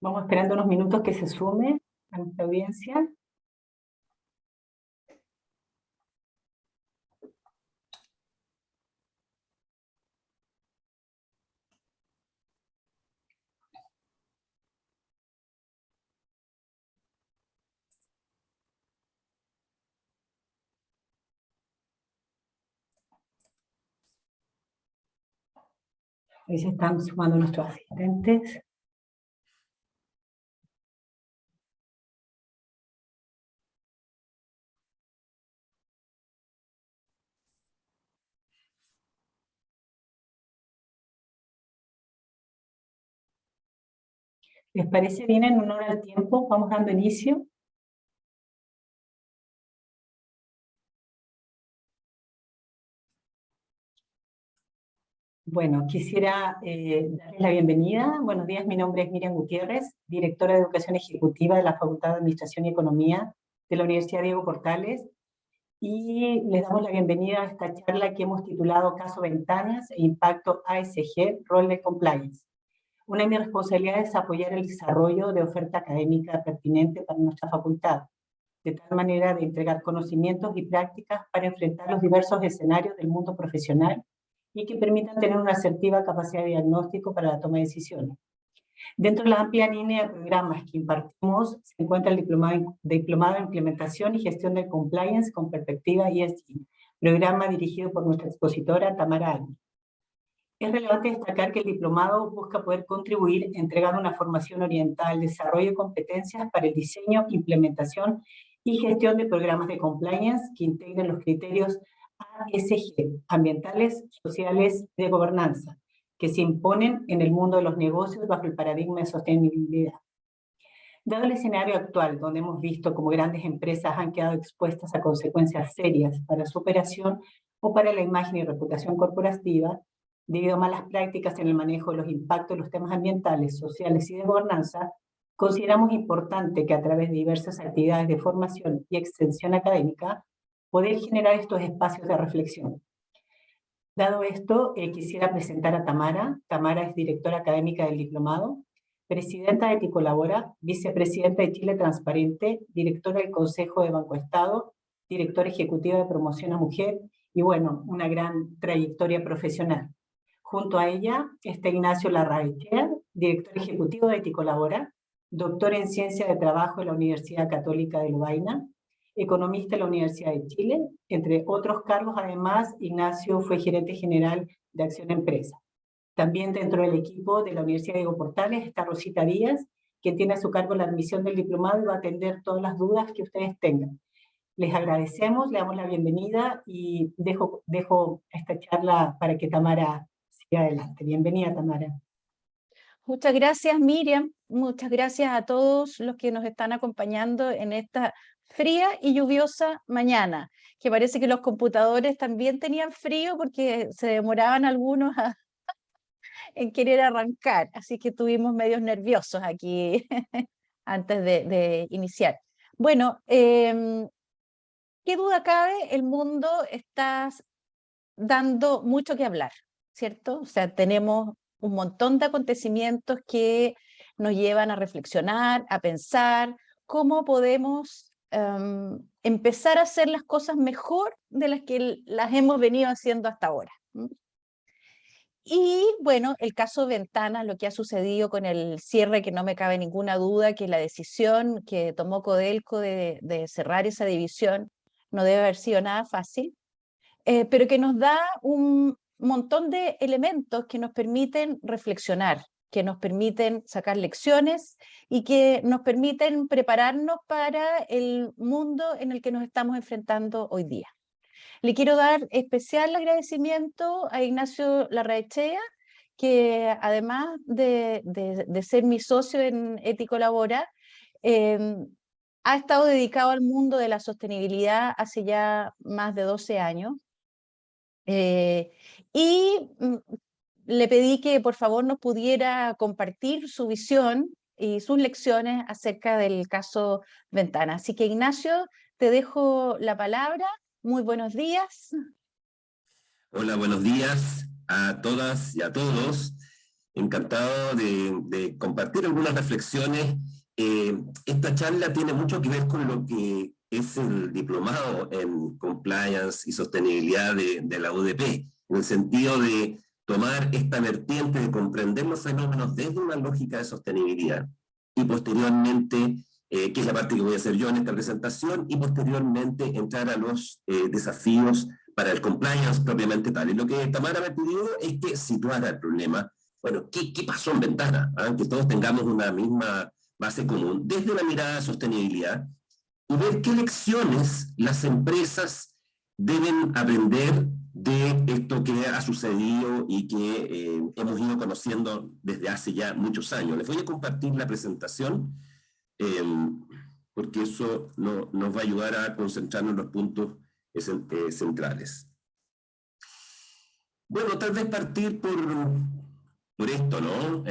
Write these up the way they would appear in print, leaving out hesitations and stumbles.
Vamos esperando unos minutos que se sume a nuestra audiencia. Ahí se están sumando nuestros asistentes. ¿Les parece bien en honor al tiempo? Vamos dando inicio. Bueno, quisiera darles la bienvenida. Buenos días, mi nombre es Miriam Gutiérrez, directora de Educación Ejecutiva de la Facultad de Administración y Economía de la Universidad Diego Portales, y les damos la bienvenida a esta charla que hemos titulado Caso Ventanas e Impacto ASG, Rol de Compliance. Una de mis responsabilidades es apoyar el desarrollo de oferta académica pertinente para nuestra facultad, de tal manera de entregar conocimientos y prácticas para enfrentar los diversos escenarios del mundo profesional y que permitan tener una asertiva capacidad de diagnóstico para la toma de decisiones. Dentro de la amplia línea de programas que impartimos se encuentra el diplomado en Implementación y Gestión del Compliance con Perspectiva ESG, programa dirigido por nuestra expositora Tamara Agui. Es relevante destacar que el diplomado busca poder contribuir entregando una formación orientada al desarrollo de competencias para el diseño, implementación y gestión de programas de compliance que integren los criterios ASG, ambientales, sociales y de gobernanza, que se imponen en el mundo de los negocios bajo el paradigma de sostenibilidad. Dado el escenario actual, donde hemos visto cómo grandes empresas han quedado expuestas a consecuencias serias para su operación o para la imagen y reputación corporativa, debido a malas prácticas en el manejo de los impactos de los temas ambientales, sociales y de gobernanza, consideramos importante que a través de diversas actividades de formación y extensión académica, poder generar estos espacios de reflexión. Dado esto, quisiera presentar a Tamara. Tamara es directora académica del diplomado, presidenta de Ticolabora, vicepresidenta de Chile Transparente, directora del Consejo de Banco Estado, directora ejecutiva de Promoción a Mujer y, bueno, una gran trayectoria profesional. Junto a ella está Ignacio Larraechea, director ejecutivo de Ticolabora, doctor en Ciencia de Trabajo de la Universidad Católica de Lovaina, economista de la Universidad de Chile. Entre otros cargos, además, Ignacio fue gerente general de Acción Empresa. También dentro del equipo de la Universidad de Diego Portales está Rosita Díaz, que tiene a su cargo la admisión del diplomado y va a atender todas las dudas que ustedes tengan. Les agradecemos, le damos la bienvenida y dejo esta charla para que Tamara siga adelante. Bienvenida, Tamara. Muchas gracias, Miriam. Muchas gracias a todos los que nos están acompañando en esta fría y lluviosa mañana, que parece que los computadores también tenían frío porque se demoraban algunos en querer arrancar, así que estuvimos medios nerviosos aquí antes de iniciar. Bueno, qué duda cabe, el mundo está dando mucho que hablar, ¿cierto? O sea, tenemos un montón de acontecimientos que nos llevan a reflexionar, a pensar cómo podemos empezar a hacer las cosas mejor de las que las hemos venido haciendo hasta ahora. Y bueno, el caso Ventanas, lo que ha sucedido con el cierre, que no me cabe ninguna duda que la decisión que tomó Codelco de cerrar esa división no debe haber sido nada fácil, pero que nos da un montón de elementos que nos permiten reflexionar, que nos permiten sacar lecciones y que nos permiten prepararnos para el mundo en el que nos estamos enfrentando hoy día. Le quiero dar especial agradecimiento a Ignacio Larraechea, que además de ser mi socio en Eticolabora, ha estado dedicado al mundo de la sostenibilidad hace ya más de 12 años. Y le pedí que por favor nos pudiera compartir su visión y sus lecciones acerca del caso Ventana. Así que Ignacio, te dejo la palabra. Muy buenos días. Hola, buenos días a todas y a todos. Encantado de compartir algunas reflexiones. Esta charla tiene mucho que ver con lo que es el diplomado en Compliance y Sostenibilidad de la UDP, en el sentido de tomar esta vertiente de comprender los fenómenos desde una lógica de sostenibilidad y posteriormente, que es la parte que voy a hacer yo en esta presentación, y posteriormente entrar a los desafíos para el compliance propiamente tal. Y lo que Tamara me pidió es que situara el problema. Bueno, ¿qué pasó en Ventana? Que todos tengamos una misma base común, desde la mirada de sostenibilidad, y ver qué lecciones las empresas deben aprender de esto que ha sucedido y que hemos ido conociendo desde hace ya muchos años. Les voy a compartir la presentación, porque eso nos va a ayudar a concentrarnos en los puntos centrales. Bueno, tal vez partir por esto, ¿no?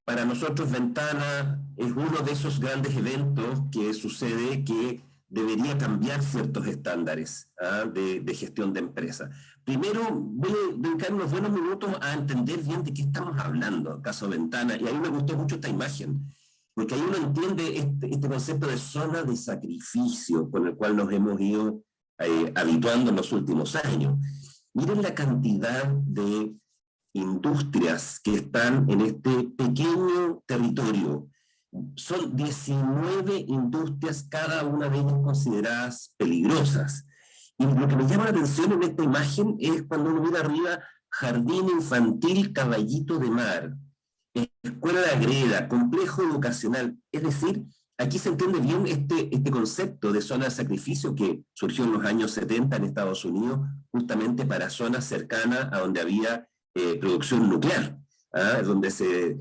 Para nosotros Ventana es uno de esos grandes eventos que sucede que debería cambiar ciertos estándares de gestión de empresas. Primero voy a dedicar unos buenos minutos a entender bien de qué estamos hablando, caso Ventana, y a mí me gustó mucho esta imagen, porque ahí uno entiende este concepto de zona de sacrificio con el cual nos hemos ido habituando en los últimos años. Miren la cantidad de industrias que están en este pequeño territorio. Son 19 industrias, cada una de ellas consideradas peligrosas. Y lo que me llama la atención en esta imagen es cuando uno mira arriba, jardín infantil Caballito de Mar, escuela de Agreda, complejo educacional. Es decir, aquí se entiende bien este concepto de zona de sacrificio que surgió en los años 70 en Estados Unidos, justamente para zonas cercanas a donde había producción nuclear, donde se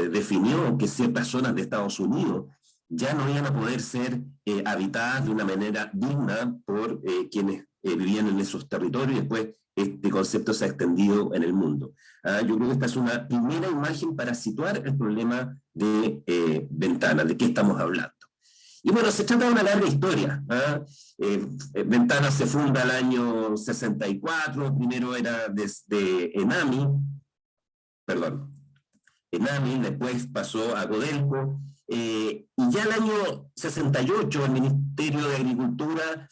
definió que ciertas zonas de Estados Unidos ya no iban a poder ser habitadas de una manera digna por quienes vivían en esos territorios, y después este concepto se ha extendido en el mundo. Yo creo que esta es una primera imagen para situar el problema de Ventana, de qué estamos hablando. Y bueno, se trata de una larga historia. Ventana se funda el año 64, primero era desde Enami, después pasó a Codelco, y ya el año 68 el Ministerio de Agricultura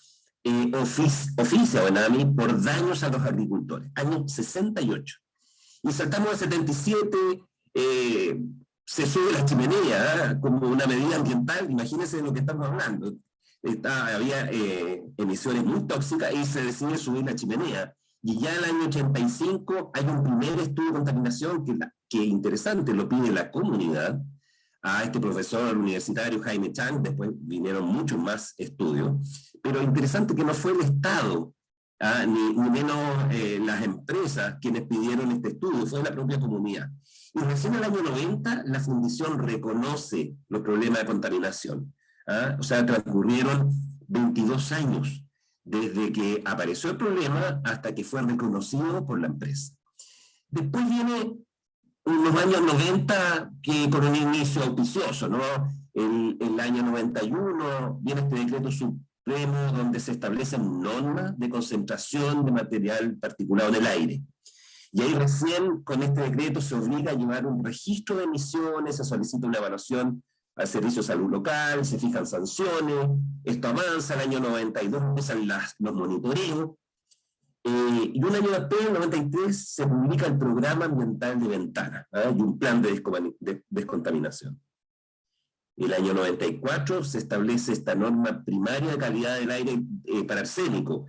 oficia a Enami por daños a los agricultores, año 68. Y saltamos al 77, se sube la chimenea como una medida ambiental. Imagínense de lo que estamos hablando. Había emisiones muy tóxicas y se decide subir la chimenea. Y ya en el año 85 hay un primer estudio de contaminación que interesante, lo pide la comunidad a este profesor universitario Jaime Chang. Después vinieron muchos más estudios, pero interesante que no fue el Estado, ni menos las empresas quienes pidieron este estudio, fue la propia comunidad. Y recién en el año 90 la fundición reconoce los problemas de contaminación. O sea, transcurrieron 22 años desde que apareció el problema hasta que fue reconocido por la empresa. Después viene los años 90 que con un inicio auspicioso, ¿no? El año 91 viene este decreto supremo donde se establecen normas de concentración de material particulado en el aire. Y ahí recién con este decreto se obliga a llevar un registro de emisiones, se solicita una evaluación al Servicio de Salud Local, se fijan sanciones, esto avanza, el año 92 empiezan los monitoreos, y un año después, en el 93, se publica el Programa Ambiental de Ventana, y un plan de descontaminación. En el año 94 se establece esta norma primaria de calidad del aire para arsénico,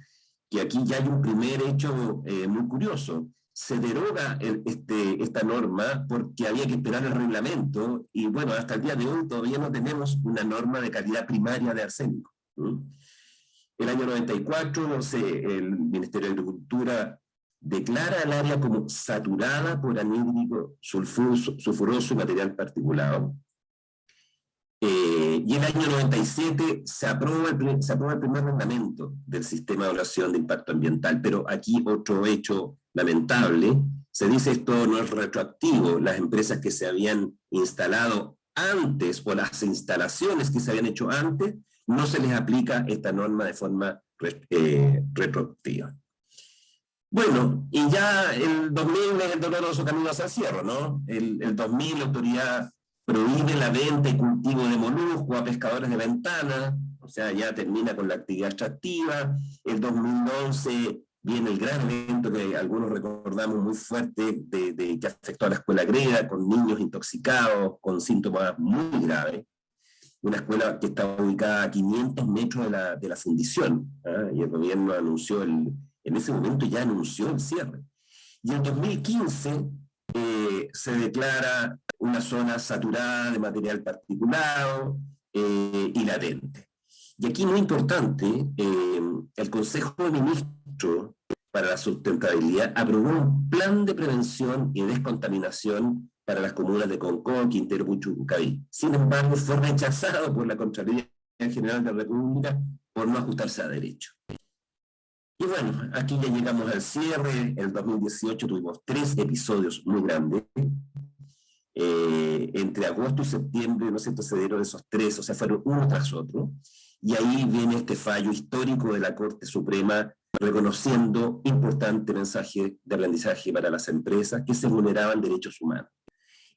que aquí ya hay un primer hecho muy curioso. Se deroga esta norma porque había que esperar el reglamento, y bueno, hasta el día de hoy todavía no tenemos una norma de calidad primaria de arsénico. El año 94 el Ministerio de Agricultura declara el área como saturada por anhídrico sulfuroso y material particulado. Y el año 97 se aprueba el primer reglamento del sistema de evaluación de impacto ambiental, pero aquí otro hecho lamentable, se dice esto no es retroactivo, las empresas que se habían instalado antes o las instalaciones que se habían hecho antes, no se les aplica esta norma de forma retroactiva. Bueno, y ya el 2000 es el doloroso camino hacia el cierre, ¿no? El 2000 la autoridad prohíbe la venta y cultivo de moluscos a pescadores de ventana, o sea, ya termina con la actividad extractiva. El 2011 viene el gran evento que algunos recordamos muy fuerte, que afectó a la escuela griega, con niños intoxicados, con síntomas muy graves. Una escuela que está ubicada a 500 metros de la fundición, ¿eh? Y el gobierno anunció, en ese momento ya anunció el cierre. Y en 2015 se declara una zona saturada de material particulado y latente. Y aquí muy importante, el Consejo de Ministros para la Sustentabilidad aprobó un plan de prevención y descontaminación para las comunas de Concón, Quintero, Puchuncaví. Sin embargo, fue rechazado por la Contraloría General de la República por no ajustarse a derecho. Y bueno, aquí ya llegamos al cierre. En el 2018 tuvimos 3 episodios muy grandes. Entre agosto y septiembre, no sé, se dieron esos 3, o sea, fueron uno tras otro. Y ahí viene este fallo histórico de la Corte Suprema reconociendo importante mensaje de aprendizaje para las empresas que se vulneraban derechos humanos.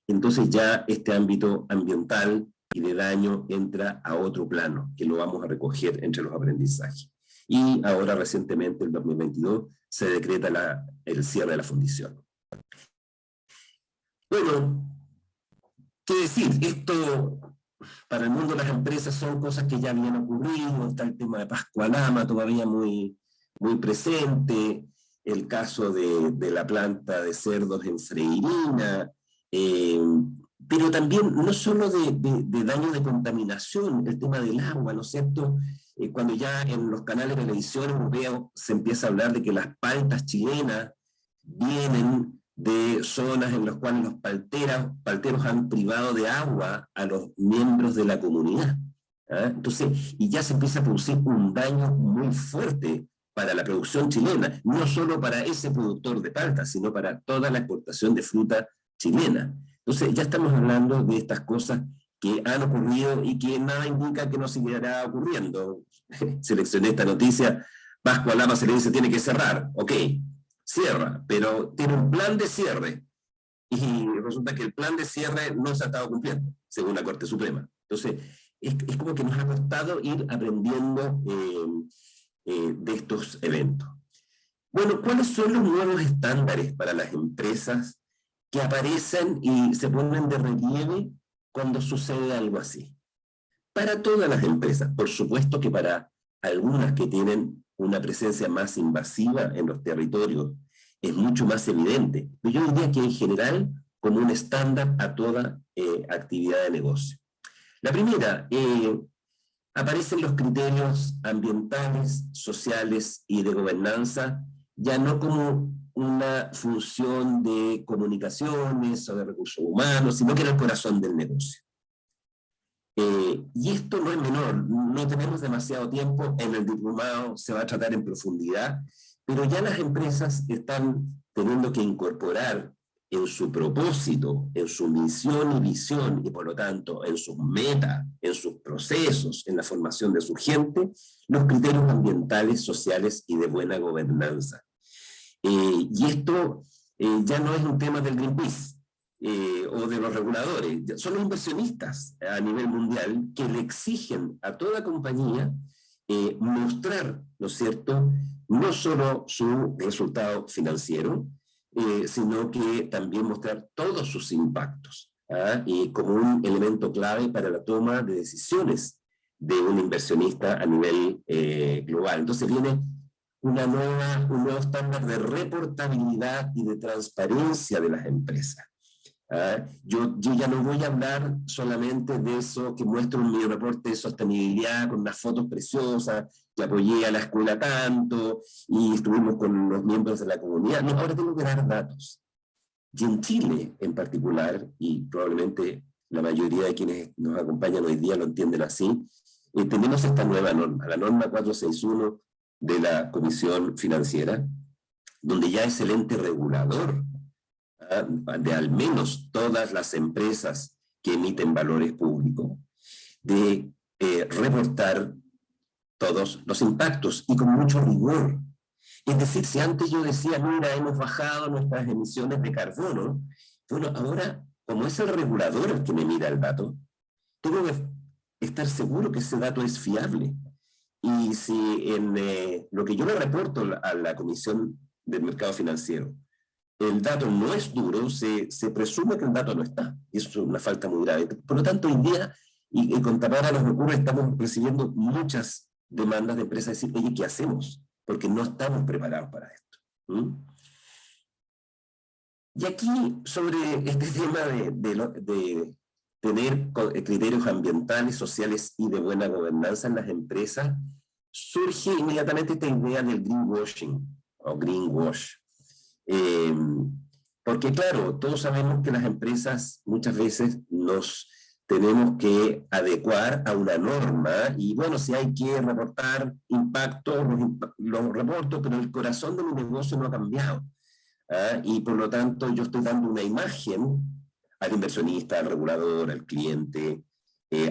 Entonces ya este ámbito ambiental y de daño entra a otro plano, que lo vamos a recoger entre los aprendizajes. Y ahora recientemente, en 2022, se decreta el cierre de la fundición. Bueno, ¿qué decir? Esto para el mundo de las empresas son cosas que ya habían ocurrido. Está el tema de Pascualama todavía muy, muy presente, el caso de la planta de cerdos en Freirina, pero también no solo de daño de contaminación, el tema del agua, ¿no es cierto? Cuando ya en los canales de televisión europeos se empieza a hablar de que las paltas chilenas vienen de zonas en las cuales los palteros han privado de agua a los miembros de la comunidad. ¿Ah? Entonces, y ya se empieza a producir un daño muy fuerte para la producción chilena, no solo para ese productor de palta, sino para toda la exportación de fruta chilena. Entonces, ya estamos hablando de estas cosas que han ocurrido y que nada indica que no seguirá ocurriendo. Seleccioné esta noticia, Pascualama se le dice tiene que cerrar, ok, cierra, pero tiene un plan de cierre, y resulta que el plan de cierre no se ha estado cumpliendo, según la Corte Suprema. Entonces, es como que nos ha costado ir aprendiendo de estos eventos. Bueno, ¿cuáles son los nuevos estándares para las empresas que aparecen y se ponen de relieve cuando sucede algo así? Para todas las empresas, por supuesto que para algunas que tienen una presencia más invasiva en los territorios es mucho más evidente, pero yo diría que en general como un estándar a toda actividad de negocio. La primera, aparecen los criterios ambientales, sociales y de gobernanza, ya no como una función de comunicaciones o de recursos humanos, sino que en el corazón del negocio. Y esto no es menor, no tenemos demasiado tiempo, en el diplomado se va a tratar en profundidad, pero ya las empresas están teniendo que incorporar en su propósito, en su misión y visión, y por lo tanto en sus metas, en sus procesos, en la formación de su gente, los criterios ambientales, sociales y de buena gobernanza. Y esto ya no es un tema del Greenpeace, o de los reguladores, son los inversionistas a nivel mundial que le exigen a toda compañía mostrar, ¿no es cierto?, no solo su resultado financiero, sino que también mostrar todos sus impactos, y como un elemento clave para la toma de decisiones de un inversionista a nivel global. Entonces viene un nuevo estándar de reportabilidad y de transparencia de las empresas. Yo ya no voy a hablar solamente de eso que muestro en mi reporte de sostenibilidad con unas fotos preciosas, que apoyé a la escuela tanto, y estuvimos con los miembros de la comunidad. No, ahora tengo que dar datos. Y en Chile en particular, y probablemente la mayoría de quienes nos acompañan hoy día lo entienden así, tenemos esta nueva norma, la norma 461 de la Comisión Financiera, donde ya es el ente regulador de al menos todas las empresas que emiten valores públicos, de reportar todos los impactos y con mucho rigor. Es decir, si antes yo decía, mira, hemos bajado nuestras emisiones de carbono, bueno, ahora, como es el regulador el que me mira el dato, tengo que estar seguro que ese dato es fiable. Y si en lo que yo le reporto a la Comisión del Mercado Financiero, el dato no es duro, se presume que el dato no está. Y eso es una falta muy grave. Por lo tanto, hoy día, y con Tamara nos ocurre, estamos recibiendo muchas demandas de empresas de decir, oye, ¿qué hacemos? Porque no estamos preparados para esto. Y aquí, sobre este tema de tener criterios ambientales, sociales y de buena gobernanza en las empresas, surge inmediatamente esta idea del greenwashing, o greenwash. Porque claro, todos sabemos que las empresas muchas veces nos tenemos que adecuar a una norma, y bueno, si hay que reportar impactos, los reporto, pero el corazón de mi negocio no ha cambiado. Y por lo tanto yo estoy dando una imagen al inversionista, al regulador, al cliente,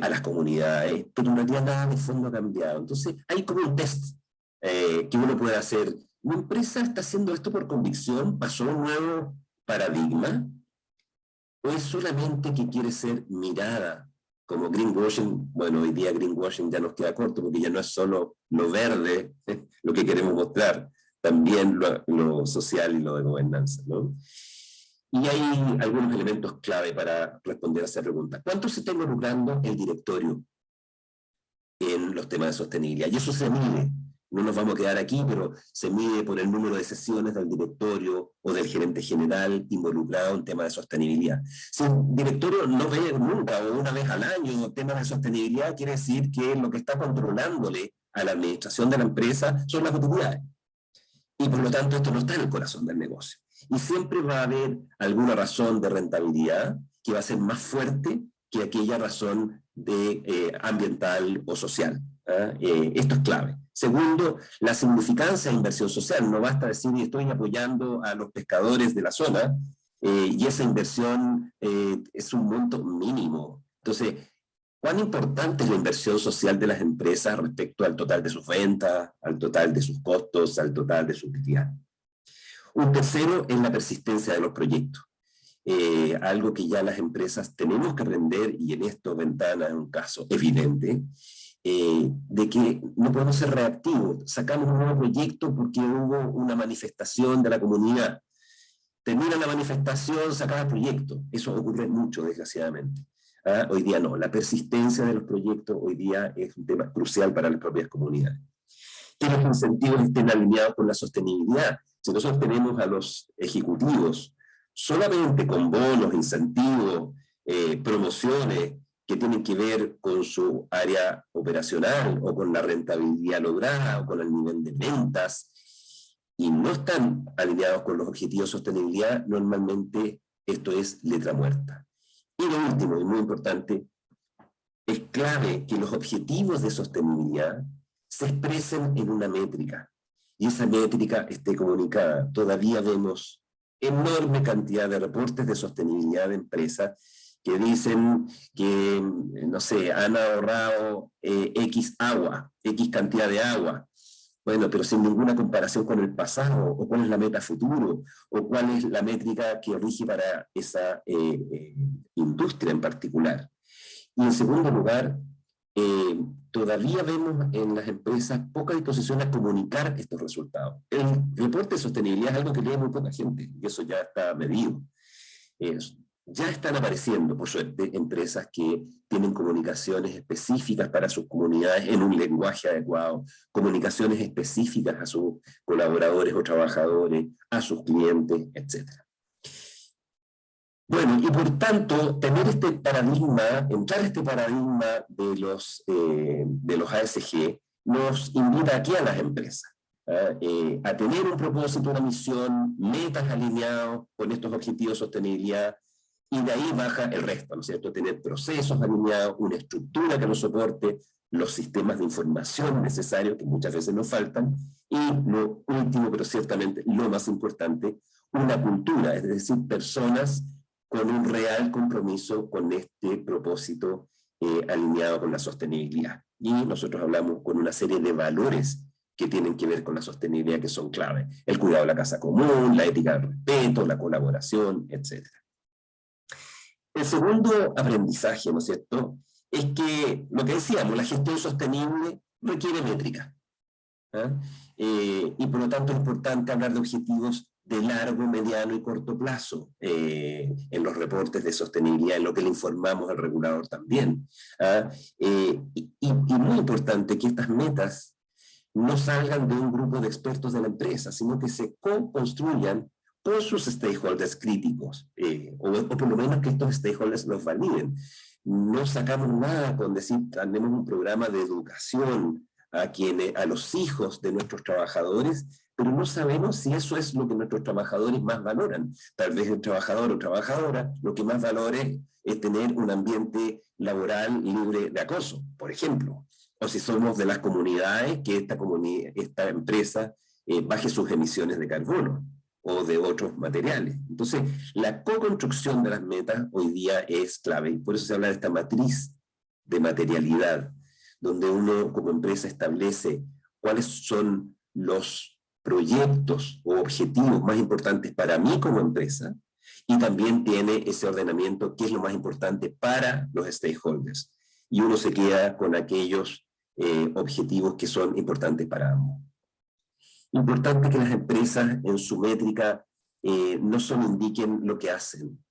a las comunidades, pero en realidad nada de fondo ha cambiado. Entonces hay como un test que uno puede hacer. ¿Mi empresa está haciendo esto por convicción? ¿Pasó un nuevo paradigma? ¿O es solamente que quiere ser mirada como greenwashing? Bueno, hoy día greenwashing ya nos queda corto porque ya no es solo lo verde lo que queremos mostrar, también lo social y lo de gobernanza, ¿no? Y hay algunos elementos clave para responder a esa pregunta. ¿Cuánto se está involucrando el directorio en los temas de sostenibilidad? Y eso se mide. No nos vamos a quedar aquí, pero se mide por el número de sesiones del directorio o del gerente general involucrado en temas de sostenibilidad. Si el directorio no ve nunca o una vez al año temas de sostenibilidad, quiere decir que lo que está controlándole a la administración de la empresa son las utilidades. Y por lo tanto esto no está en el corazón del negocio. Y siempre va a haber alguna razón de rentabilidad que va a ser más fuerte que aquella razón de, ambiental o social. Esto es clave. Segundo, la significancia de inversión social. No basta decir estoy apoyando a los pescadores de la zona y esa inversión es un monto mínimo. Entonces, ¿cuán importante es la inversión social de las empresas respecto al total de sus ventas, al total de sus costos, al total de su utilidad? Un tercero es la persistencia de los proyectos. Algo que ya las empresas tenemos que aprender, y en esto Ventana es un caso evidente, de que no podemos ser reactivos. Sacamos un nuevo proyecto porque hubo una manifestación de la comunidad. Termina la manifestación, sacaba el proyecto. Eso ocurre mucho, desgraciadamente. Hoy día no. La persistencia de los proyectos hoy día es un tema crucial para las propias comunidades. Que los incentivos estén alineados con la sostenibilidad. Si nosotros tenemos a los ejecutivos solamente con bonos, incentivos, promociones que tienen que ver con su área operacional o con la rentabilidad lograda o con el nivel de ventas, y no están alineados con los objetivos de sostenibilidad, normalmente esto es letra muerta. Y lo último, y muy importante, es clave que los objetivos de sostenibilidad se expresen en una métrica, y esa métrica esté comunicada. Todavía vemos enorme cantidad de reportes de sostenibilidad de empresas que dicen que, no sé, han ahorrado X agua, X cantidad de agua. Bueno, pero sin ninguna comparación con el pasado, o cuál es la meta futuro, o cuál es la métrica que rige para esa industria en particular. Y en segundo lugar, todavía vemos en las empresas poca disposición a comunicar estos resultados. El reporte de sostenibilidad es algo que lee muy poca gente, y eso ya está medido. Ya están apareciendo, por suerte, empresas que tienen comunicaciones específicas para sus comunidades en un lenguaje adecuado, comunicaciones específicas a sus colaboradores o trabajadores, a sus clientes, etc. Bueno, y por tanto, tener este paradigma, entrar a este paradigma de los ASG, nos invita aquí a las empresas, a tener un propósito, una misión, metas alineados con estos objetivos de sostenibilidad, y de ahí baja el resto, ¿no es cierto? Tener procesos alineados, una estructura que nos soporte, los sistemas de información necesarios, que muchas veces nos faltan, y lo último, pero ciertamente lo más importante, una cultura, es decir, personas con un real compromiso con este propósito alineado con la sostenibilidad. Y nosotros hablamos con una serie de valores que tienen que ver con la sostenibilidad, que son clave. El cuidado de la casa común, la ética del respeto, la colaboración, etc. El segundo aprendizaje, ¿no es cierto?, es que, lo que decíamos, la gestión sostenible requiere métrica. Y por lo tanto es importante hablar de objetivos de largo, mediano y corto plazo en los reportes de sostenibilidad, en lo que le informamos al regulador también. Y muy importante que estas metas no salgan de un grupo de expertos de la empresa, sino que se co-construyan por sus stakeholders críticos, o por lo menos que estos stakeholders los validen. No sacamos nada con decir, tenemos un programa de educación a los hijos de nuestros trabajadores, pero no sabemos si eso es lo que nuestros trabajadores más valoran. Tal vez el trabajador o trabajadora lo que más valora es tener un ambiente laboral libre de acoso, por ejemplo. O si somos de las comunidades, que esta empresa baje sus emisiones de carbono o de otros materiales. Entonces, la co-construcción de las metas hoy día es clave, y por eso se habla de esta matriz de materialidad, donde uno como empresa establece cuáles son los proyectos o objetivos más importantes para mí como empresa, y también tiene ese ordenamiento, qué es lo más importante para los stakeholders. Y uno se queda con aquellos objetivos que son importantes para ambos. Importante que las empresas en su métrica no solo indiquen lo que hacen.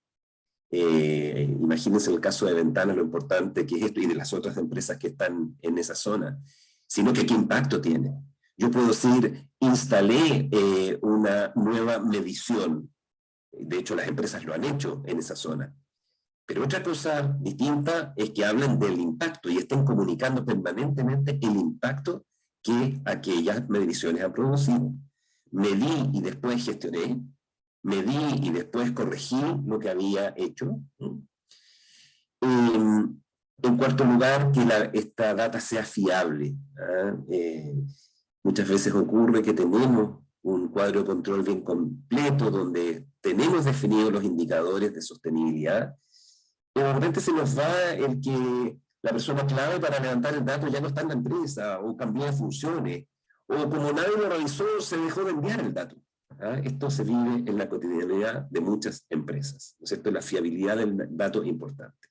Imagínense el caso de Ventanas, lo importante que es esto, y de las otras empresas que están en esa zona, sino que qué impacto tiene. Yo puedo decir, instalé una nueva medición. De hecho, las empresas lo han hecho en esa zona. Pero otra cosa distinta es que hablen del impacto y estén comunicando permanentemente el impacto que aquellas mediciones han producido. Medí y después gestioné, medí y después corregí lo que había hecho. En cuarto lugar, que esta data sea fiable. Muchas veces ocurre que tenemos un cuadro de control bien completo, donde tenemos definidos los indicadores de sostenibilidad, pero de repente se nos va el que la persona clave para levantar el dato ya no está en la empresa, o cambió de funciones, o como nadie lo revisó, se dejó de enviar el dato. Esto se vive en la cotidianidad de muchas empresas, ¿no es cierto? La fiabilidad del dato es importante.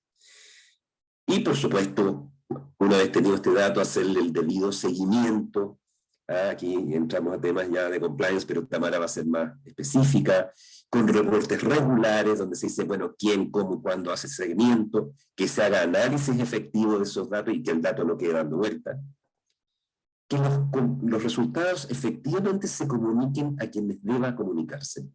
Y por supuesto, una vez tenido este dato, hacerle el debido seguimiento. Aquí entramos a temas ya de compliance, pero Tamara va a ser más específica, con reportes regulares, donde se dice, bueno, quién, cómo, cuándo hace seguimiento, que se haga análisis efectivo de esos datos y que el dato no quede dando vuelta. Que los resultados efectivamente se comuniquen a quienes deba comunicarse.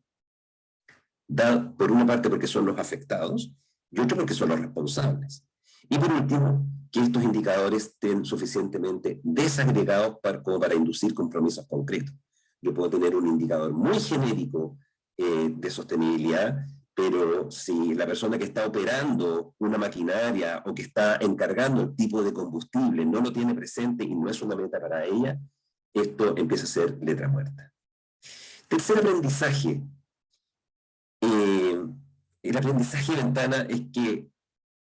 Por una parte porque son los afectados, y otro porque son los responsables. Y por último, que estos indicadores estén suficientemente desagregados como para inducir compromisos concretos. Yo puedo tener un indicador muy genérico de sostenibilidad, pero si la persona que está operando una maquinaria o que está encargando el tipo de combustible no lo tiene presente y no es una meta para ella, esto empieza a ser letra muerta. Tercer aprendizaje. El aprendizaje de Ventana es que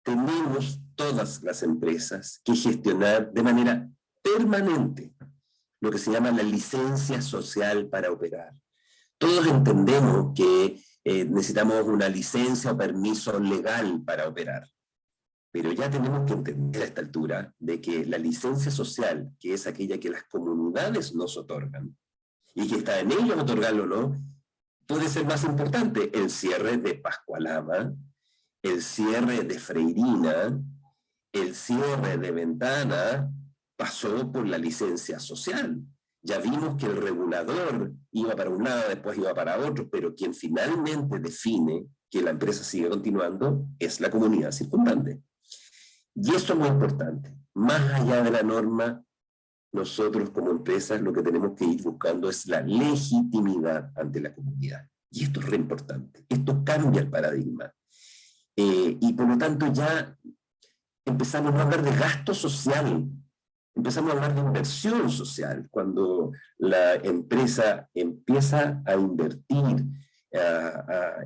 tenemos todas las empresas que gestionar de manera permanente lo que se llama la licencia social para operar. Todos entendemos que necesitamos una licencia o permiso legal para operar, pero ya tenemos que entender a esta altura de que la licencia social, que es aquella que las comunidades nos otorgan, y que está en ellos otorgarlo o no, puede ser más importante. El cierre de Pascualama, el cierre de Freirina, el cierre de Ventana, pasó por la licencia social. Ya vimos que el regulador iba para un lado, después iba para otro, pero quien finalmente define que la empresa sigue continuando es la comunidad circundante. Y eso es muy importante. Más allá de la norma, nosotros como empresas lo que tenemos que ir buscando es la legitimidad ante la comunidad. Y esto es re importante. Esto cambia el paradigma. Y por lo tanto ya empezamos a hablar de gasto social, empezamos a hablar de inversión social. Cuando la empresa empieza a invertir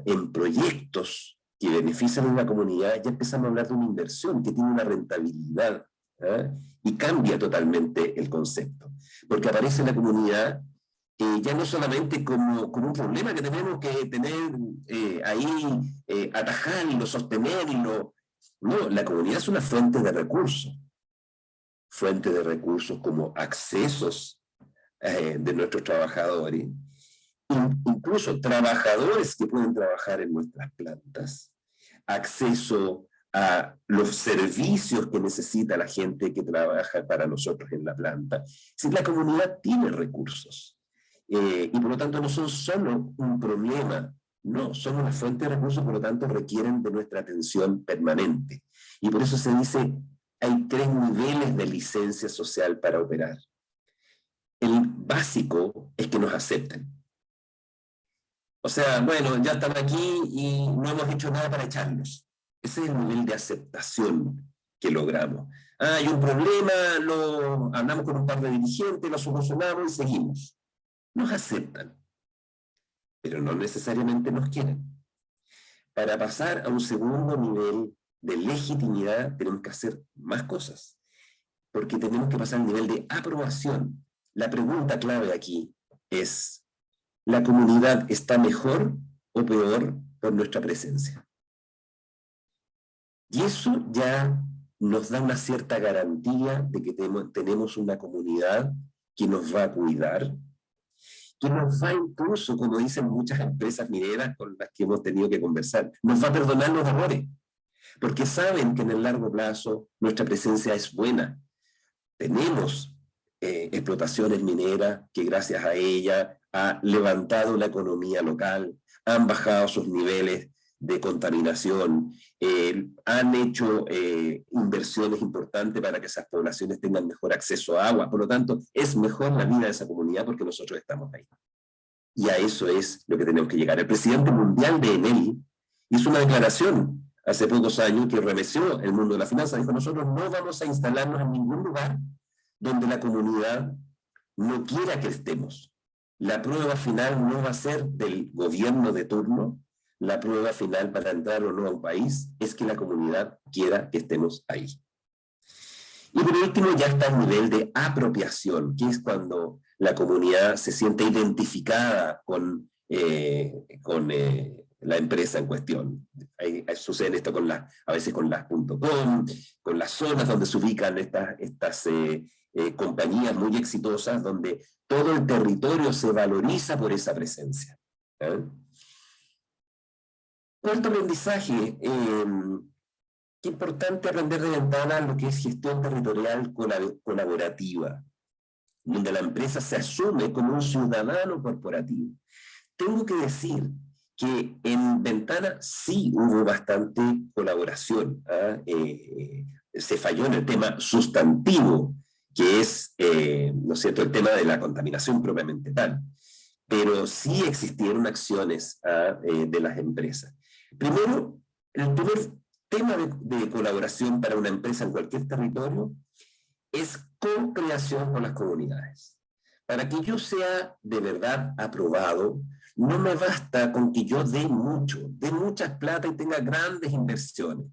en proyectos que benefician a una comunidad, ya empezamos a hablar de una inversión que tiene una rentabilidad Y cambia totalmente el concepto, porque aparece la comunidad ya no solamente como un problema que tenemos que tener atajarlo, sostenerlo. No, la comunidad es una fuente de recursos como accesos de nuestros trabajadores, incluso trabajadores que pueden trabajar en nuestras plantas, acceso a los servicios que necesita la gente que trabaja para nosotros en la planta. Si la comunidad tiene recursos, y por lo tanto no son solo un problema, no, son una fuente de recursos, por lo tanto requieren de nuestra atención permanente. Y por eso se dice, hay 3 niveles de licencia social para operar. El básico es que nos acepten. O sea, bueno, ya están aquí y no hemos hecho nada para echarlos. Ese es el nivel de aceptación que logramos. Hay un problema, hablamos con un par de dirigentes, lo solucionamos y seguimos. Nos aceptan, pero no necesariamente nos quieren. Para pasar a un segundo nivel de legitimidad tenemos que hacer más cosas, porque tenemos que pasar al nivel de aprobación. La pregunta clave aquí es, ¿la comunidad está mejor o peor por nuestra presencia? Y eso ya nos da una cierta garantía de que tenemos una comunidad que nos va a cuidar, que nos va incluso, como dicen muchas empresas mineras con las que hemos tenido que conversar, nos va a perdonar los errores, porque saben que en el largo plazo nuestra presencia es buena. Tenemos explotaciones mineras que gracias a ella ha levantado la economía local, han bajado sus niveles de contaminación, han hecho inversiones importantes para que esas poblaciones tengan mejor acceso a agua. Por lo tanto, es mejor la vida de esa comunidad porque nosotros estamos ahí. Y a eso es lo que tenemos que llegar. El presidente mundial de Enel hizo una declaración hace pocos años que remeció el mundo de la finanza. Dijo, nosotros no vamos a instalarnos en ningún lugar donde la comunidad no quiera que estemos. La prueba final no va a ser del gobierno de turno. La prueba final para entrar o no a un país es que la comunidad quiera que estemos ahí. Y por último ya está el nivel de apropiación, que es cuando la comunidad se siente identificada con la empresa en cuestión. Sucede esto a veces con las .com, con las zonas donde se ubican estas compañías muy exitosas, donde todo el territorio se valoriza por esa presencia. Cuarto aprendizaje, qué importante aprender de Ventana lo que es gestión territorial colaborativa, donde la empresa se asume como un ciudadano corporativo. Tengo que decir que en Ventana sí hubo bastante colaboración. Se falló en el tema sustantivo, que es, ¿no es cierto?, el tema de la contaminación propiamente tal. Pero sí existieron acciones de las empresas. Primero, el primer tema de colaboración para una empresa en cualquier territorio es co-creación con las comunidades. Para que yo sea de verdad aprobado, no me basta con que yo dé muchas plata y tenga grandes inversiones.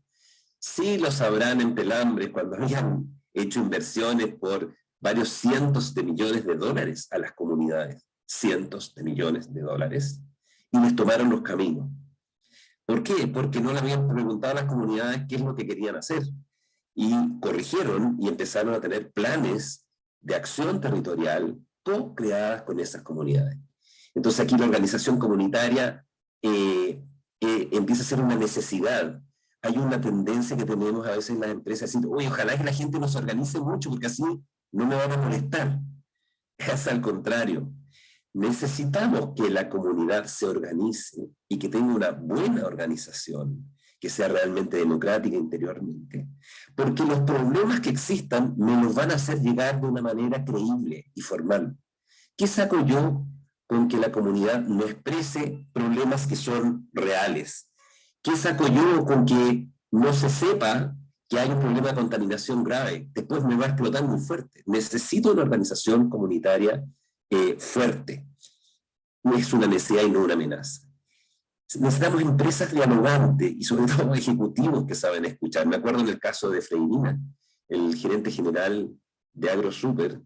Sí lo sabrán en Pelambres cuando habían hecho inversiones por varios cientos de millones de dólares a las comunidades. Cientos de millones de dólares. Y les tomaron los caminos. ¿Por qué? Porque no le habían preguntado a las comunidades qué es lo que querían hacer. Y corrigieron y empezaron a tener planes de acción territorial co-creadas con esas comunidades. Entonces aquí la organización comunitaria empieza a ser una necesidad. Hay una tendencia que tenemos a veces en las empresas, decir, oye, ojalá que la gente nos organice mucho porque así no me van a molestar. Es al contrario. Necesitamos que la comunidad se organice y que tenga una buena organización, que sea realmente democrática interiormente, porque los problemas que existan me los van a hacer llegar de una manera creíble y formal. ¿Qué saco yo con que la comunidad no exprese problemas que son reales? ¿Qué saco yo con que no se sepa que hay un problema de contaminación grave? Después me va a explotar muy fuerte. Necesito una organización comunitaria fuerte. Es una necesidad y no una amenaza. Necesitamos empresas dialogantes y sobre todo ejecutivos que saben escuchar. Me acuerdo en el caso de Freirina, el gerente general de AgroSuper,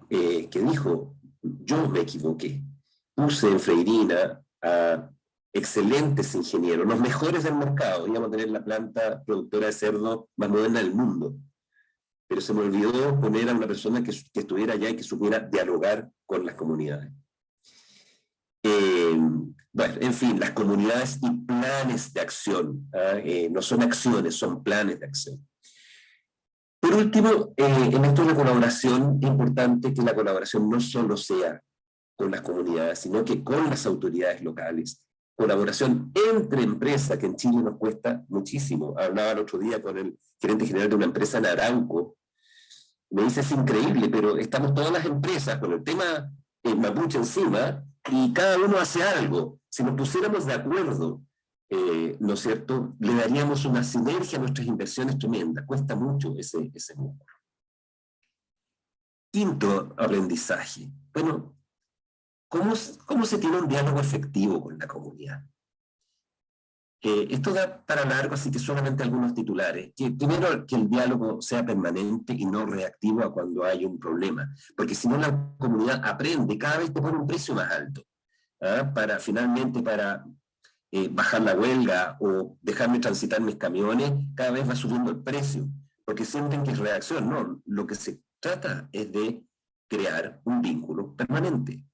que dijo, yo me equivoqué, puse en Freirina a excelentes ingenieros, los mejores del mercado, íbamos a tener la planta productora de cerdo más moderna del mundo, pero se me olvidó poner a una persona que estuviera allá y que supiera dialogar con las comunidades. Bueno, en fin, las comunidades y planes de acción, no son acciones, son planes de acción. Por último, en esto de la colaboración, es importante que la colaboración no solo sea con las comunidades, sino que con las autoridades locales. Colaboración entre empresas, que en Chile nos cuesta muchísimo. Hablaba el otro día con el gerente general de una empresa en Arauco. Me dice, es increíble, pero estamos todas las empresas con el tema mapuche encima y cada uno hace algo. Si nos pusiéramos de acuerdo, ¿no es cierto?, le daríamos una sinergia a nuestras inversiones tremenda. Cuesta mucho ese músculo. Quinto aprendizaje. Bueno, ¿cómo se tiene un diálogo efectivo con la comunidad? Esto da para largo, así que solamente algunos titulares. Primero, que el diálogo sea permanente y no reactivo a cuando hay un problema, porque si no la comunidad aprende, cada vez te pone un precio más alto, para finalmente, para bajar la huelga o dejarme transitar mis camiones, cada vez va subiendo el precio, porque sienten que es reacción. No, lo que se trata es de crear un vínculo permanente,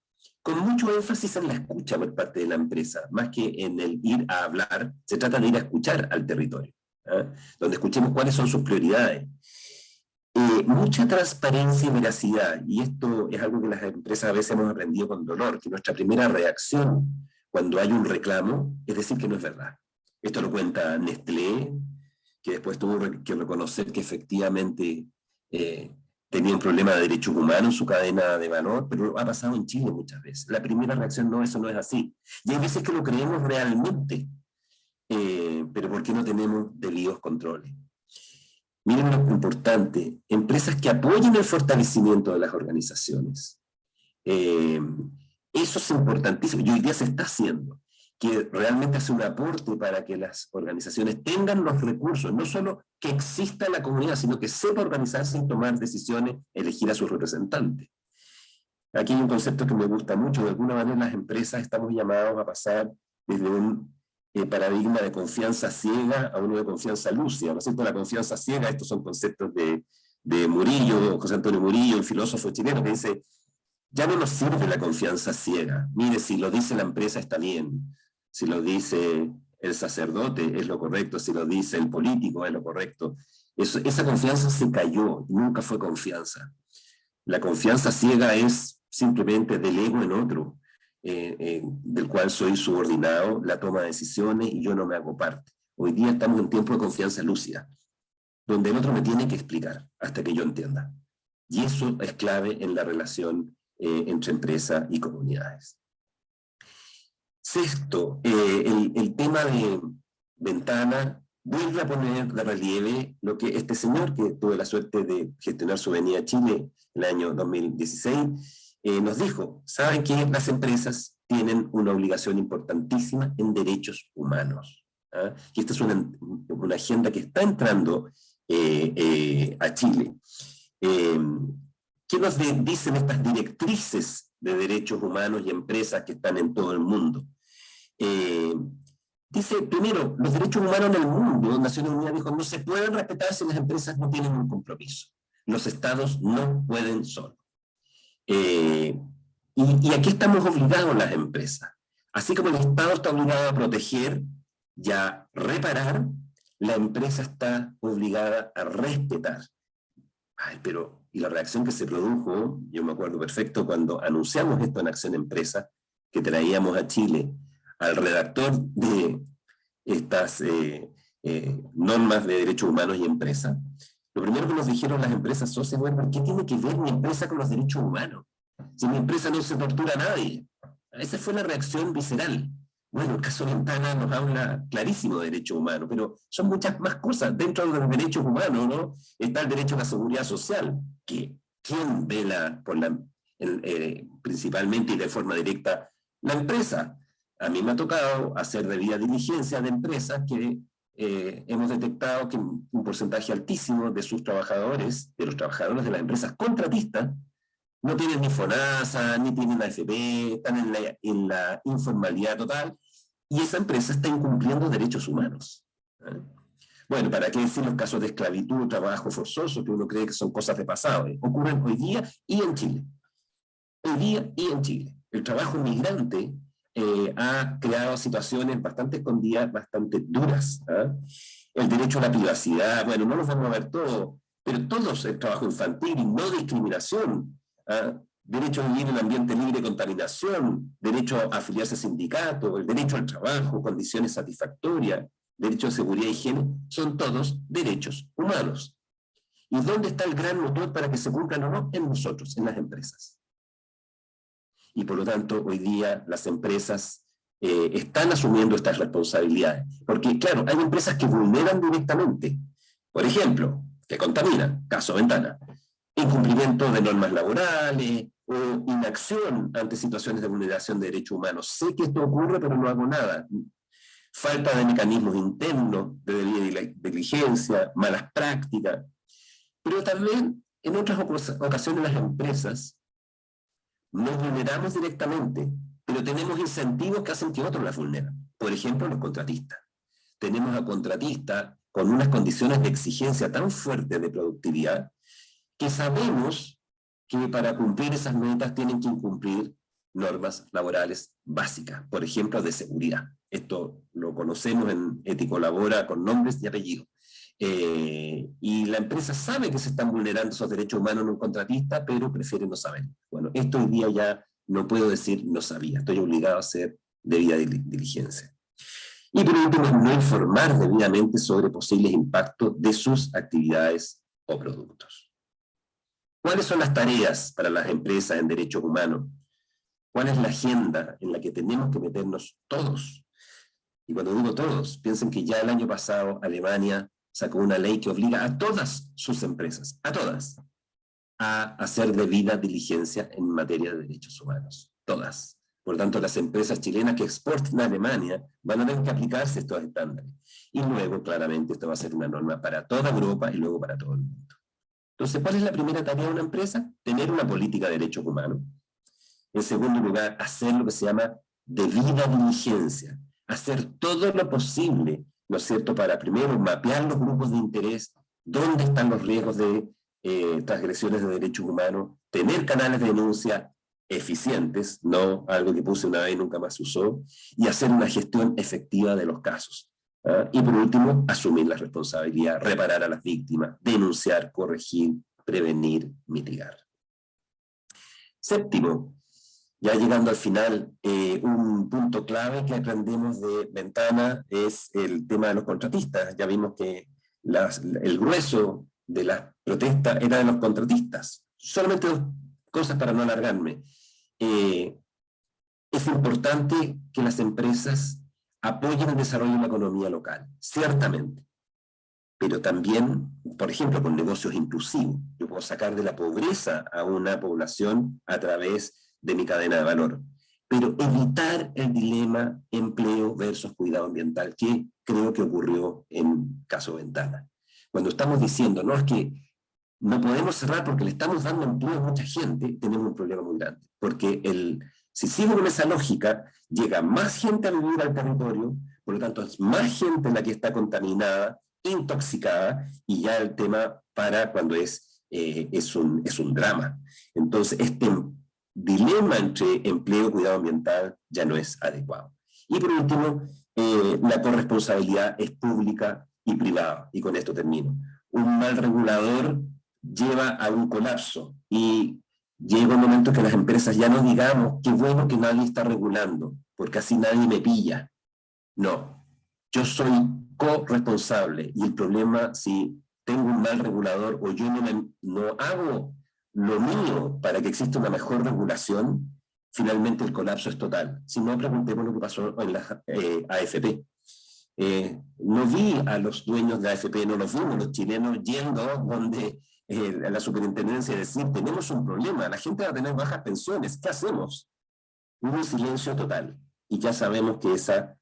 con mucho énfasis en la escucha por parte de la empresa, más que en el ir a hablar. Se trata de ir a escuchar al territorio, donde escuchemos cuáles son sus prioridades. Mucha transparencia y veracidad, y esto es algo que las empresas a veces hemos aprendido con dolor, que nuestra primera reacción cuando hay un reclamo es decir que no es verdad. Esto lo cuenta Nestlé, que después tuvo que reconocer que efectivamente tenía un problema de derechos humanos en su cadena de valor, pero ha pasado en Chile muchas veces. La primera reacción, no, eso no es así. Y hay veces que lo creemos realmente, pero ¿por qué no tenemos debidos controles? Miren lo importante, empresas que apoyen el fortalecimiento de las organizaciones. Eso es importantísimo, y hoy día se está haciendo, que realmente hace un aporte para que las organizaciones tengan los recursos, no solo que exista la comunidad, sino que sepa organizarse y tomar decisiones, elegir a sus representantes. Aquí hay un concepto que me gusta mucho. De alguna manera las empresas estamos llamados a pasar desde un paradigma de confianza ciega a uno de confianza lúcida. ¿No es cierto? La confianza ciega, estos son conceptos de Murillo, José Antonio Murillo, el filósofo chileno, que dice, ya no nos sirve la confianza ciega. Mire, si lo dice la empresa está bien, si lo dice el sacerdote es lo correcto, si lo dice el político es lo correcto. Esa confianza se cayó, nunca fue confianza. La confianza ciega es simplemente del ego en otro, del cual soy subordinado, la toma de decisiones y yo no me hago parte. Hoy día estamos en tiempo de confianza lúcida, donde el otro me tiene que explicar hasta que yo entienda. Y eso es clave en la relación entre empresa y comunidades. Sexto, el tema de ventana vuelve a poner de relieve lo que este señor, que tuve la suerte de gestionar su venida a Chile en el año 2016, nos dijo. Saben que las empresas tienen una obligación importantísima en derechos humanos. Y esta es una agenda que está entrando a Chile. ¿Qué nos dicen estas directrices de derechos humanos y empresas que están en todo el mundo? Dice, primero, los derechos humanos en el mundo, Naciones Unidas dijo, no se pueden respetar si las empresas no tienen un compromiso. Los estados no pueden solos. Y aquí estamos obligados las empresas. Así como el Estado está obligado a proteger y a reparar, la empresa está obligada a respetar. Ay, pero, y la reacción que se produjo, yo me acuerdo perfecto cuando anunciamos esto en Acción Empresa, que traíamos a Chile al redactor de estas normas de derechos humanos y empresas. Lo primero que nos dijeron las empresas socias, bueno, ¿qué tiene que ver mi empresa con los derechos humanos? Si mi empresa no se tortura a nadie. Esa fue la reacción visceral. Bueno, el caso Ventana nos habla clarísimo de derechos humanos, pero son muchas más cosas. Dentro de los derechos humanos, ¿no?, está el derecho a la seguridad social, que ¿quién vela por principalmente y de forma directa? La empresa. A mí me ha tocado hacer debida diligencia de empresas que hemos detectado que un porcentaje altísimo de sus trabajadores, de los trabajadores de las empresas contratistas, no tienen ni FONASA, ni tienen AFP, están en la informalidad total, y esa empresa está incumpliendo derechos humanos. Bueno, ¿para qué decir los casos de esclavitud, trabajo forzoso, que uno cree que son cosas de pasado? Ocurren hoy día y en Chile. Hoy día y en Chile. El trabajo inmigrante ha creado situaciones bastante escondidas, bastante duras. El derecho a la privacidad, bueno, no los vamos a ver todos, pero todos, el trabajo infantil, no discriminación, derecho a vivir en un ambiente libre de contaminación, derecho a afiliarse a sindicatos, el derecho al trabajo, condiciones satisfactorias, derecho a seguridad y higiene, son todos derechos humanos. ¿Y dónde está el gran motor para que se cumplan o no? En nosotros, en las empresas. Y por lo tanto, hoy día las empresas están asumiendo estas responsabilidades. Porque, claro, hay empresas que vulneran directamente. Por ejemplo, que contaminan, caso Ventana. Incumplimiento de normas laborales o inacción ante situaciones de vulneración de derechos humanos. Sé que esto ocurre, pero no hago nada. Falta de mecanismos internos de debida diligencia, malas prácticas. Pero también, en otras ocasiones, las empresas nos vulneramos directamente, pero tenemos incentivos que hacen que otros las vulneran. Por ejemplo, los contratistas. Tenemos a contratistas con unas condiciones de exigencia tan fuertes de productividad que sabemos que para cumplir esas metas tienen que incumplir normas laborales básicas, por ejemplo, de seguridad. Esto lo conocemos en Eticolabora con nombres y apellidos. Y la empresa sabe que se están vulnerando esos derechos humanos en un contratista, pero prefiere no saber. Bueno, esto hoy día ya no puedo decir no sabía, estoy obligado a hacer debida diligencia. Y por último, no informar debidamente sobre posibles impactos de sus actividades o productos. ¿Cuáles son las tareas para las empresas en derechos humanos? ¿Cuál es la agenda en la que tenemos que meternos todos? Y cuando digo todos, piensen que ya el año pasado Alemania sacó una ley que obliga a todas sus empresas, a todas, a hacer debida diligencia en materia de derechos humanos. Todas. Por lo tanto, las empresas chilenas que exporten a Alemania van a tener que aplicarse estos estándares. Y luego, claramente, esto va a ser una norma para toda Europa y luego para todo el mundo. Entonces, ¿cuál es la primera tarea de una empresa? Tener una política de derechos humanos. En segundo lugar, hacer lo que se llama debida diligencia. Hacer todo lo posible, ¿no es cierto?, para primero mapear los grupos de interés, dónde están los riesgos de transgresiones de derechos humanos, tener canales de denuncia eficientes, no algo que puse una vez y nunca más se usó, y hacer una gestión efectiva de los casos. Y por último, asumir la responsabilidad, reparar a las víctimas, denunciar, corregir, prevenir, mitigar. Séptimo, ya llegando al final, un punto clave que aprendemos de Ventana es el tema de los contratistas. Ya vimos que el grueso de las protestas era de los contratistas. Solamente dos cosas para no alargarme. Es importante que las empresas apoyen el desarrollo de la economía local, ciertamente. Pero también, por ejemplo, con negocios inclusivos. Yo puedo sacar de la pobreza a una población a través de mi cadena de valor. Pero evitar el dilema empleo versus cuidado ambiental, que creo que ocurrió en caso Ventana. Cuando estamos diciendo, no, es que no podemos cerrar porque le estamos dando empleo a mucha gente, tenemos un problema muy grande. Porque si sigo con esa lógica, llega más gente a vivir al territorio, por lo tanto es más gente la que está contaminada, intoxicada, y ya el tema para cuando es un drama. Entonces, este dilema entre empleo y cuidado ambiental ya no es adecuado. Y por último, la corresponsabilidad es pública y privada, y con esto termino. Un mal regulador lleva a un colapso, y llega un momento que las empresas ya no digamos, qué bueno que nadie está regulando, porque así nadie me pilla. No, yo soy corresponsable, y el problema, si tengo un mal regulador o yo no hago lo mío para que exista una mejor regulación, finalmente el colapso es total. Si no, preguntemos lo que pasó en la AFP. No vi a los dueños de la AFP, no los vimos los chilenos yendo donde la superintendencia decir, tenemos un problema, la gente va a tener bajas pensiones, ¿qué hacemos? Hubo un silencio total, y ya sabemos que esa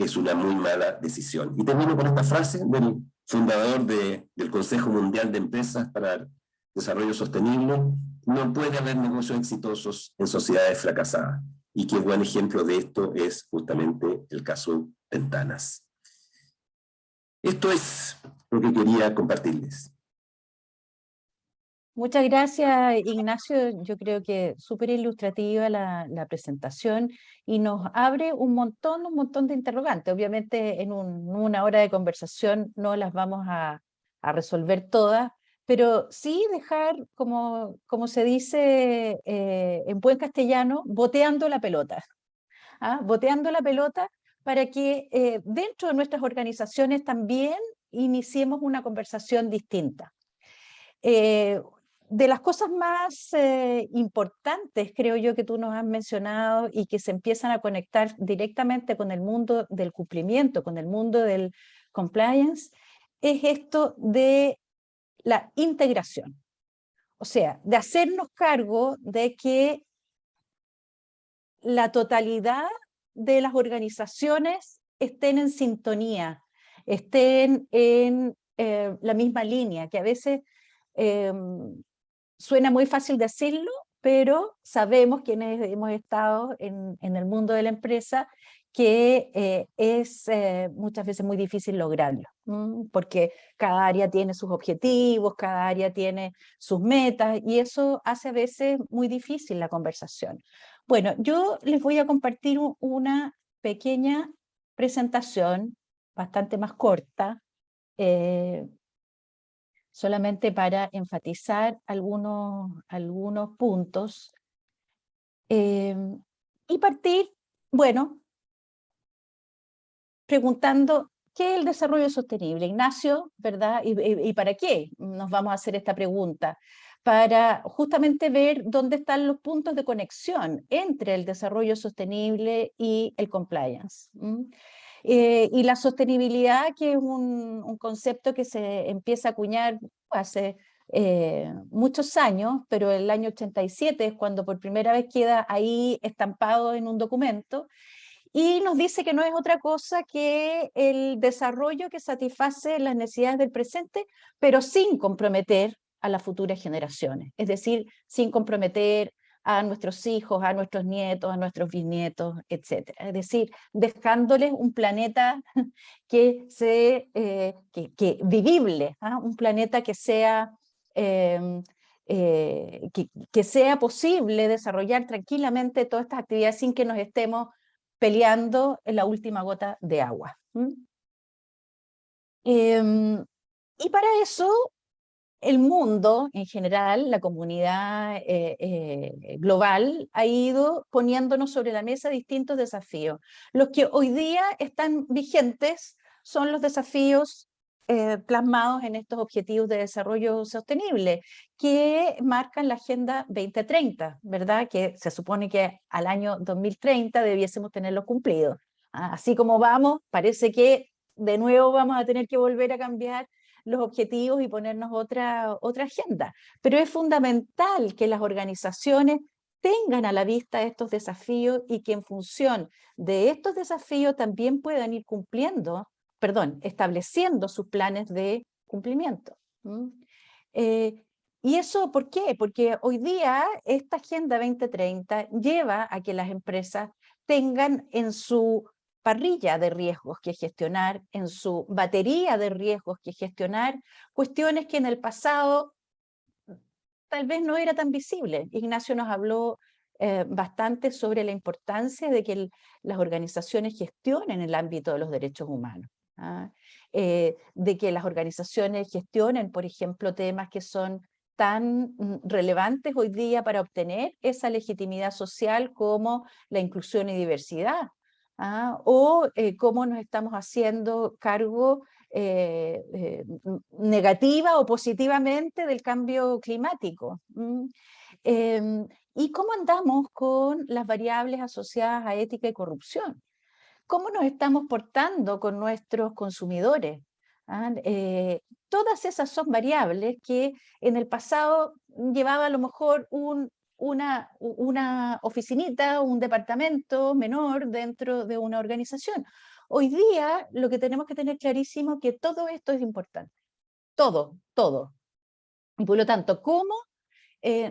es una muy mala decisión. Y termino con esta frase del fundador del Consejo Mundial de Empresas para el Desarrollo Sostenible: no puede haber negocios exitosos en sociedades fracasadas. Y qué buen ejemplo de esto es justamente el caso Ventanas. Esto es lo que quería compartirles. Muchas gracias, Ignacio. Yo creo que súper ilustrativa la presentación y nos abre un montón de interrogantes. Obviamente en una hora de conversación no las vamos a resolver todas, pero sí dejar, como se dice en buen castellano, boteando la pelota. Boteando la pelota para que dentro de nuestras organizaciones también iniciemos una conversación distinta. De las cosas más importantes, creo yo, que tú nos has mencionado y que se empiezan a conectar directamente con el mundo del cumplimiento, con el mundo del compliance, es esto de la integración. O sea, de hacernos cargo de que la totalidad de las organizaciones estén en sintonía, estén en la misma línea, que a veces suena muy fácil decirlo, pero sabemos quienes hemos estado en el mundo de la empresa que es muchas veces muy difícil lograrlo, porque cada área tiene sus objetivos, cada área tiene sus metas, y eso hace a veces muy difícil la conversación. Bueno, yo les voy a compartir una pequeña presentación, bastante más corta, solamente para enfatizar algunos puntos y partir, bueno, preguntando qué es el desarrollo sostenible. Ignacio, ¿verdad? ¿Y para qué nos vamos a hacer esta pregunta? Para justamente ver dónde están los puntos de conexión entre el desarrollo sostenible y el compliance. Y la sostenibilidad, que es un concepto que se empieza a acuñar hace muchos años, pero el año 87 es cuando por primera vez queda ahí estampado en un documento, y nos dice que no es otra cosa que el desarrollo que satisface las necesidades del presente, pero sin comprometer a las futuras generaciones, es decir, sin comprometer a nuestros hijos, a nuestros nietos, a nuestros bisnietos, etc. Es decir, dejándoles un planeta que vivible, un planeta que sea, que sea posible desarrollar tranquilamente todas estas actividades sin que nos estemos peleando en la última gota de agua. Y para eso, el mundo en general, la comunidad global, ha ido poniéndonos sobre la mesa distintos desafíos. Los que hoy día están vigentes son los desafíos plasmados en estos objetivos de desarrollo sostenible, que marcan la Agenda 2030, ¿verdad? Que se supone que al año 2030 debiésemos tenerlos cumplidos. Así como vamos, parece que de nuevo vamos a tener que volver a cambiar los objetivos y ponernos otra agenda. Pero es fundamental que las organizaciones tengan a la vista estos desafíos y que en función de estos desafíos también puedan ir estableciendo sus planes de cumplimiento. ¿Y eso por qué? Porque hoy día esta Agenda 2030 lleva a que las empresas tengan en su parrilla de riesgos que gestionar, en su batería de riesgos que gestionar, cuestiones que en el pasado tal vez no era tan visible. Ignacio nos habló bastante sobre la importancia de que las organizaciones gestionen el ámbito de los derechos humanos. De que las organizaciones gestionen, por ejemplo, temas que son tan relevantes hoy día para obtener esa legitimidad social como la inclusión y diversidad, o cómo nos estamos haciendo cargo negativa o positivamente del cambio climático. ¿Y cómo andamos con las variables asociadas a ética y corrupción? ¿Cómo nos estamos portando con nuestros consumidores? Todas esas son variables que en el pasado llevaba a lo mejor una oficinita, un departamento menor dentro de una organización. Hoy día lo que tenemos que tener clarísimo es que todo esto es importante. Todo, todo. Y por lo tanto, ¿cómo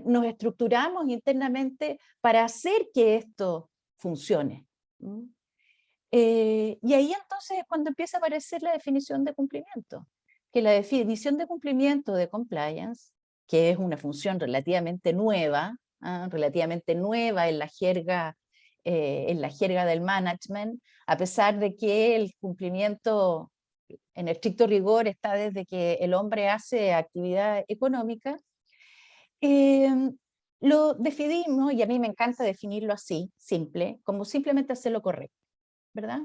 nos estructuramos internamente para hacer que esto funcione? Y ahí entonces es cuando empieza a aparecer la definición de cumplimiento. Que la definición de cumplimiento de compliance, que es una función relativamente nueva en la jerga del management, a pesar de que el cumplimiento en estricto rigor está desde que el hombre hace actividad económica, lo definimos, y a mí me encanta definirlo así, simple, como simplemente hacer lo correcto, ¿verdad?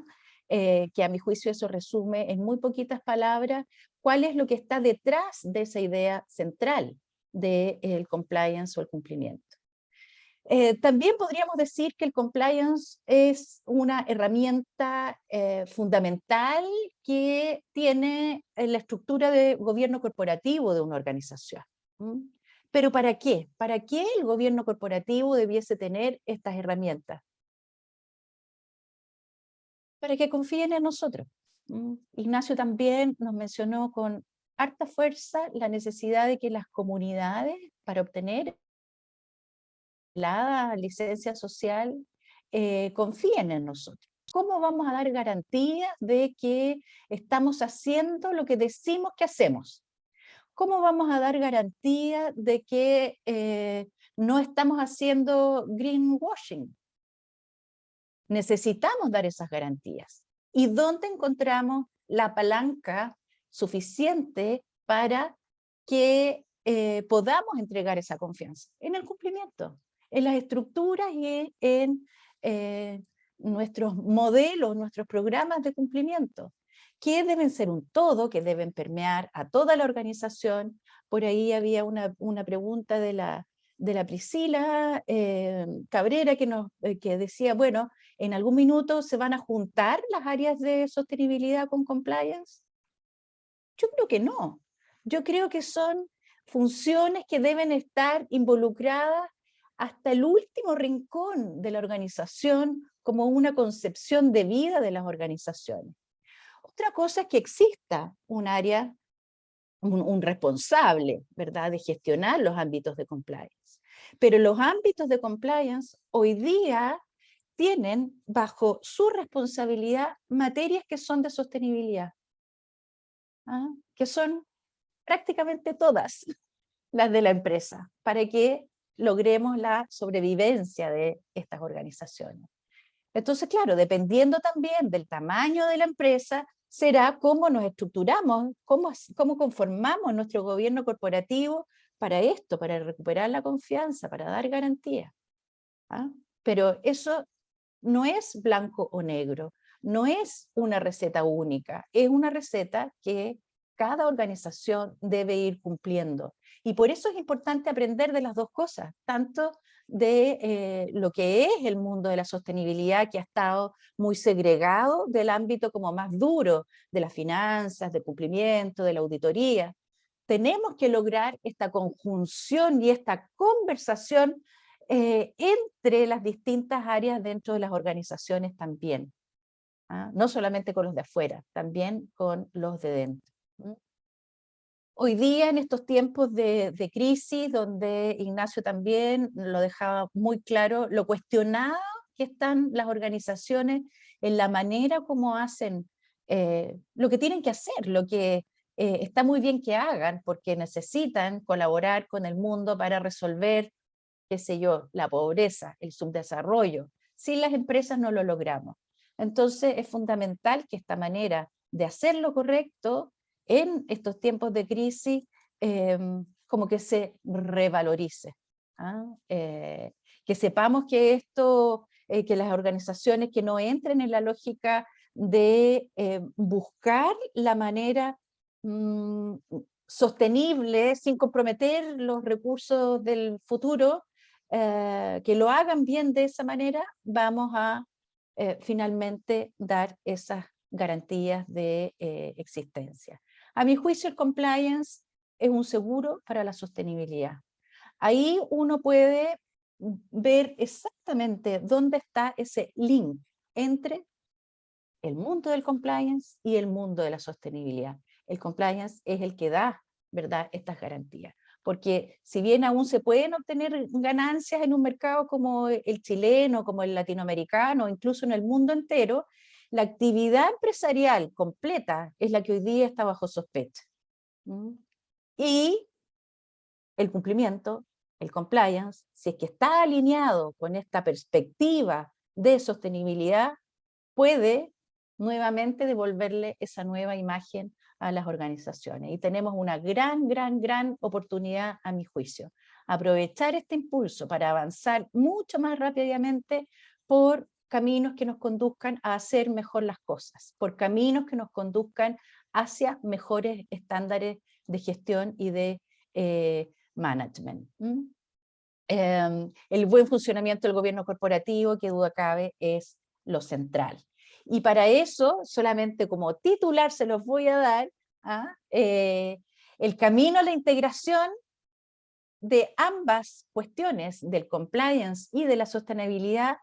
Que a mi juicio eso resume en muy poquitas palabras cuál es lo que está detrás de esa idea central del compliance o el cumplimiento. También podríamos decir que el compliance es una herramienta fundamental que tiene la estructura de gobierno corporativo de una organización. ¿Pero para qué? ¿Para qué el gobierno corporativo debiese tener estas herramientas? Para que confíen en nosotros. Ignacio también nos mencionó con harta fuerza la necesidad de que las comunidades, para obtener la licencia social, confíen en nosotros. ¿Cómo vamos a dar garantías de que estamos haciendo lo que decimos que hacemos? ¿Cómo vamos a dar garantía de que no estamos haciendo greenwashing? Necesitamos dar esas garantías. ¿Y dónde encontramos la palanca suficiente para que podamos entregar esa confianza? En el cumplimiento, en las estructuras y en nuestros modelos, nuestros programas de cumplimiento, que deben ser un todo, que deben permear a toda la organización. Por ahí había una pregunta de la Priscila Cabrera que decía, bueno, ¿en algún minuto se van a juntar las áreas de sostenibilidad con compliance? Yo creo que no. Yo creo que son funciones que deben estar involucradas hasta el último rincón de la organización como una concepción de vida de las organizaciones. Otra cosa es que exista un área, un responsable, ¿verdad?, de gestionar los ámbitos de compliance. Pero los ámbitos de compliance hoy día tienen bajo su responsabilidad materias que son de sostenibilidad, que son prácticamente todas las de la empresa, para que logremos la sobrevivencia de estas organizaciones. Entonces, claro, dependiendo también del tamaño de la empresa, será cómo nos estructuramos, cómo conformamos nuestro gobierno corporativo para esto, para recuperar la confianza, para dar garantía. Pero eso no es blanco o negro, no es una receta única, es una receta que cada organización debe ir cumpliendo. Y por eso es importante aprender de las dos cosas, tanto de lo que es el mundo de la sostenibilidad, que ha estado muy segregado del ámbito como más duro de las finanzas, de cumplimiento, de la auditoría. Tenemos que lograr esta conjunción y esta conversación entre las distintas áreas dentro de las organizaciones también. No solamente con los de afuera, también con los de dentro. Hoy día, en estos tiempos de crisis, donde Ignacio también lo dejaba muy claro, lo cuestionado que están las organizaciones en la manera como hacen lo que tienen que hacer, lo que está muy bien que hagan, porque necesitan colaborar con el mundo para resolver, qué sé yo, la pobreza, el subdesarrollo. Sin las empresas no lo logramos. Entonces es fundamental que esta manera de hacer lo correcto en estos tiempos de crisis como que se revalorice. Que sepamos que esto, que las organizaciones que no entren en la lógica de buscar la manera sostenible sin comprometer los recursos del futuro, que lo hagan bien de esa manera, vamos a finalmente dar esas garantías de existencia. A mi juicio, el compliance es un seguro para la sostenibilidad. Ahí uno puede ver exactamente dónde está ese link entre el mundo del compliance y el mundo de la sostenibilidad. El compliance es el que da, ¿verdad?, estas garantías. Porque si bien aún se pueden obtener ganancias en un mercado como el chileno, como el latinoamericano, incluso en el mundo entero, la actividad empresarial completa es la que hoy día está bajo sospecha. Y el cumplimiento, el compliance, si es que está alineado con esta perspectiva de sostenibilidad, puede nuevamente devolverle esa nueva imagen a las organizaciones. Y tenemos una gran oportunidad, a mi juicio. Aprovechar este impulso para avanzar mucho más rápidamente por caminos que nos conduzcan a hacer mejor las cosas, por caminos que nos conduzcan hacia mejores estándares de gestión y de management. El buen funcionamiento del gobierno corporativo, que duda cabe, es lo central. Y para eso, solamente como titular se los voy a dar, el camino a la integración de ambas cuestiones, del compliance y de la sostenibilidad,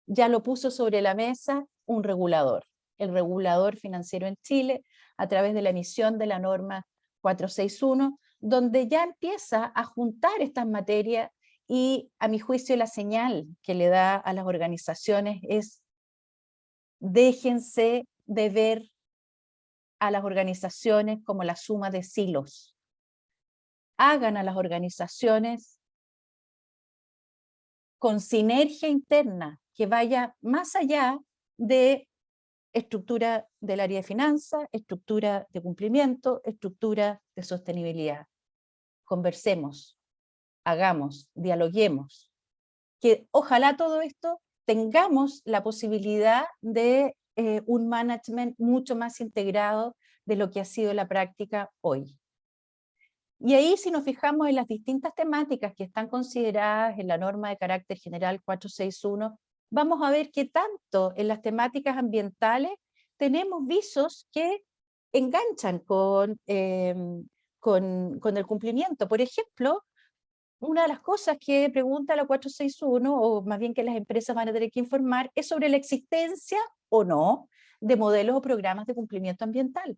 ya lo puso sobre la mesa un regulador, el regulador financiero en Chile, a través de la emisión de la norma 461, donde ya empieza a juntar estas materias y, a mi juicio, la señal que le da a las organizaciones es: déjense de ver a las organizaciones como la suma de silos. Hagan a las organizaciones con sinergia interna que vaya más allá de estructura del área de finanzas, estructura de cumplimiento, estructura de sostenibilidad. Conversemos, hagamos, dialoguemos, que ojalá todo esto tengamos la posibilidad de un management mucho más integrado de lo que ha sido la práctica hoy. Y ahí, si nos fijamos en las distintas temáticas que están consideradas en la norma de carácter general 461, vamos a ver que tanto en las temáticas ambientales tenemos visos que enganchan con el cumplimiento. Por ejemplo, una de las cosas que pregunta la 461, o más bien que las empresas van a tener que informar, es sobre la existencia o no de modelos o programas de cumplimiento ambiental.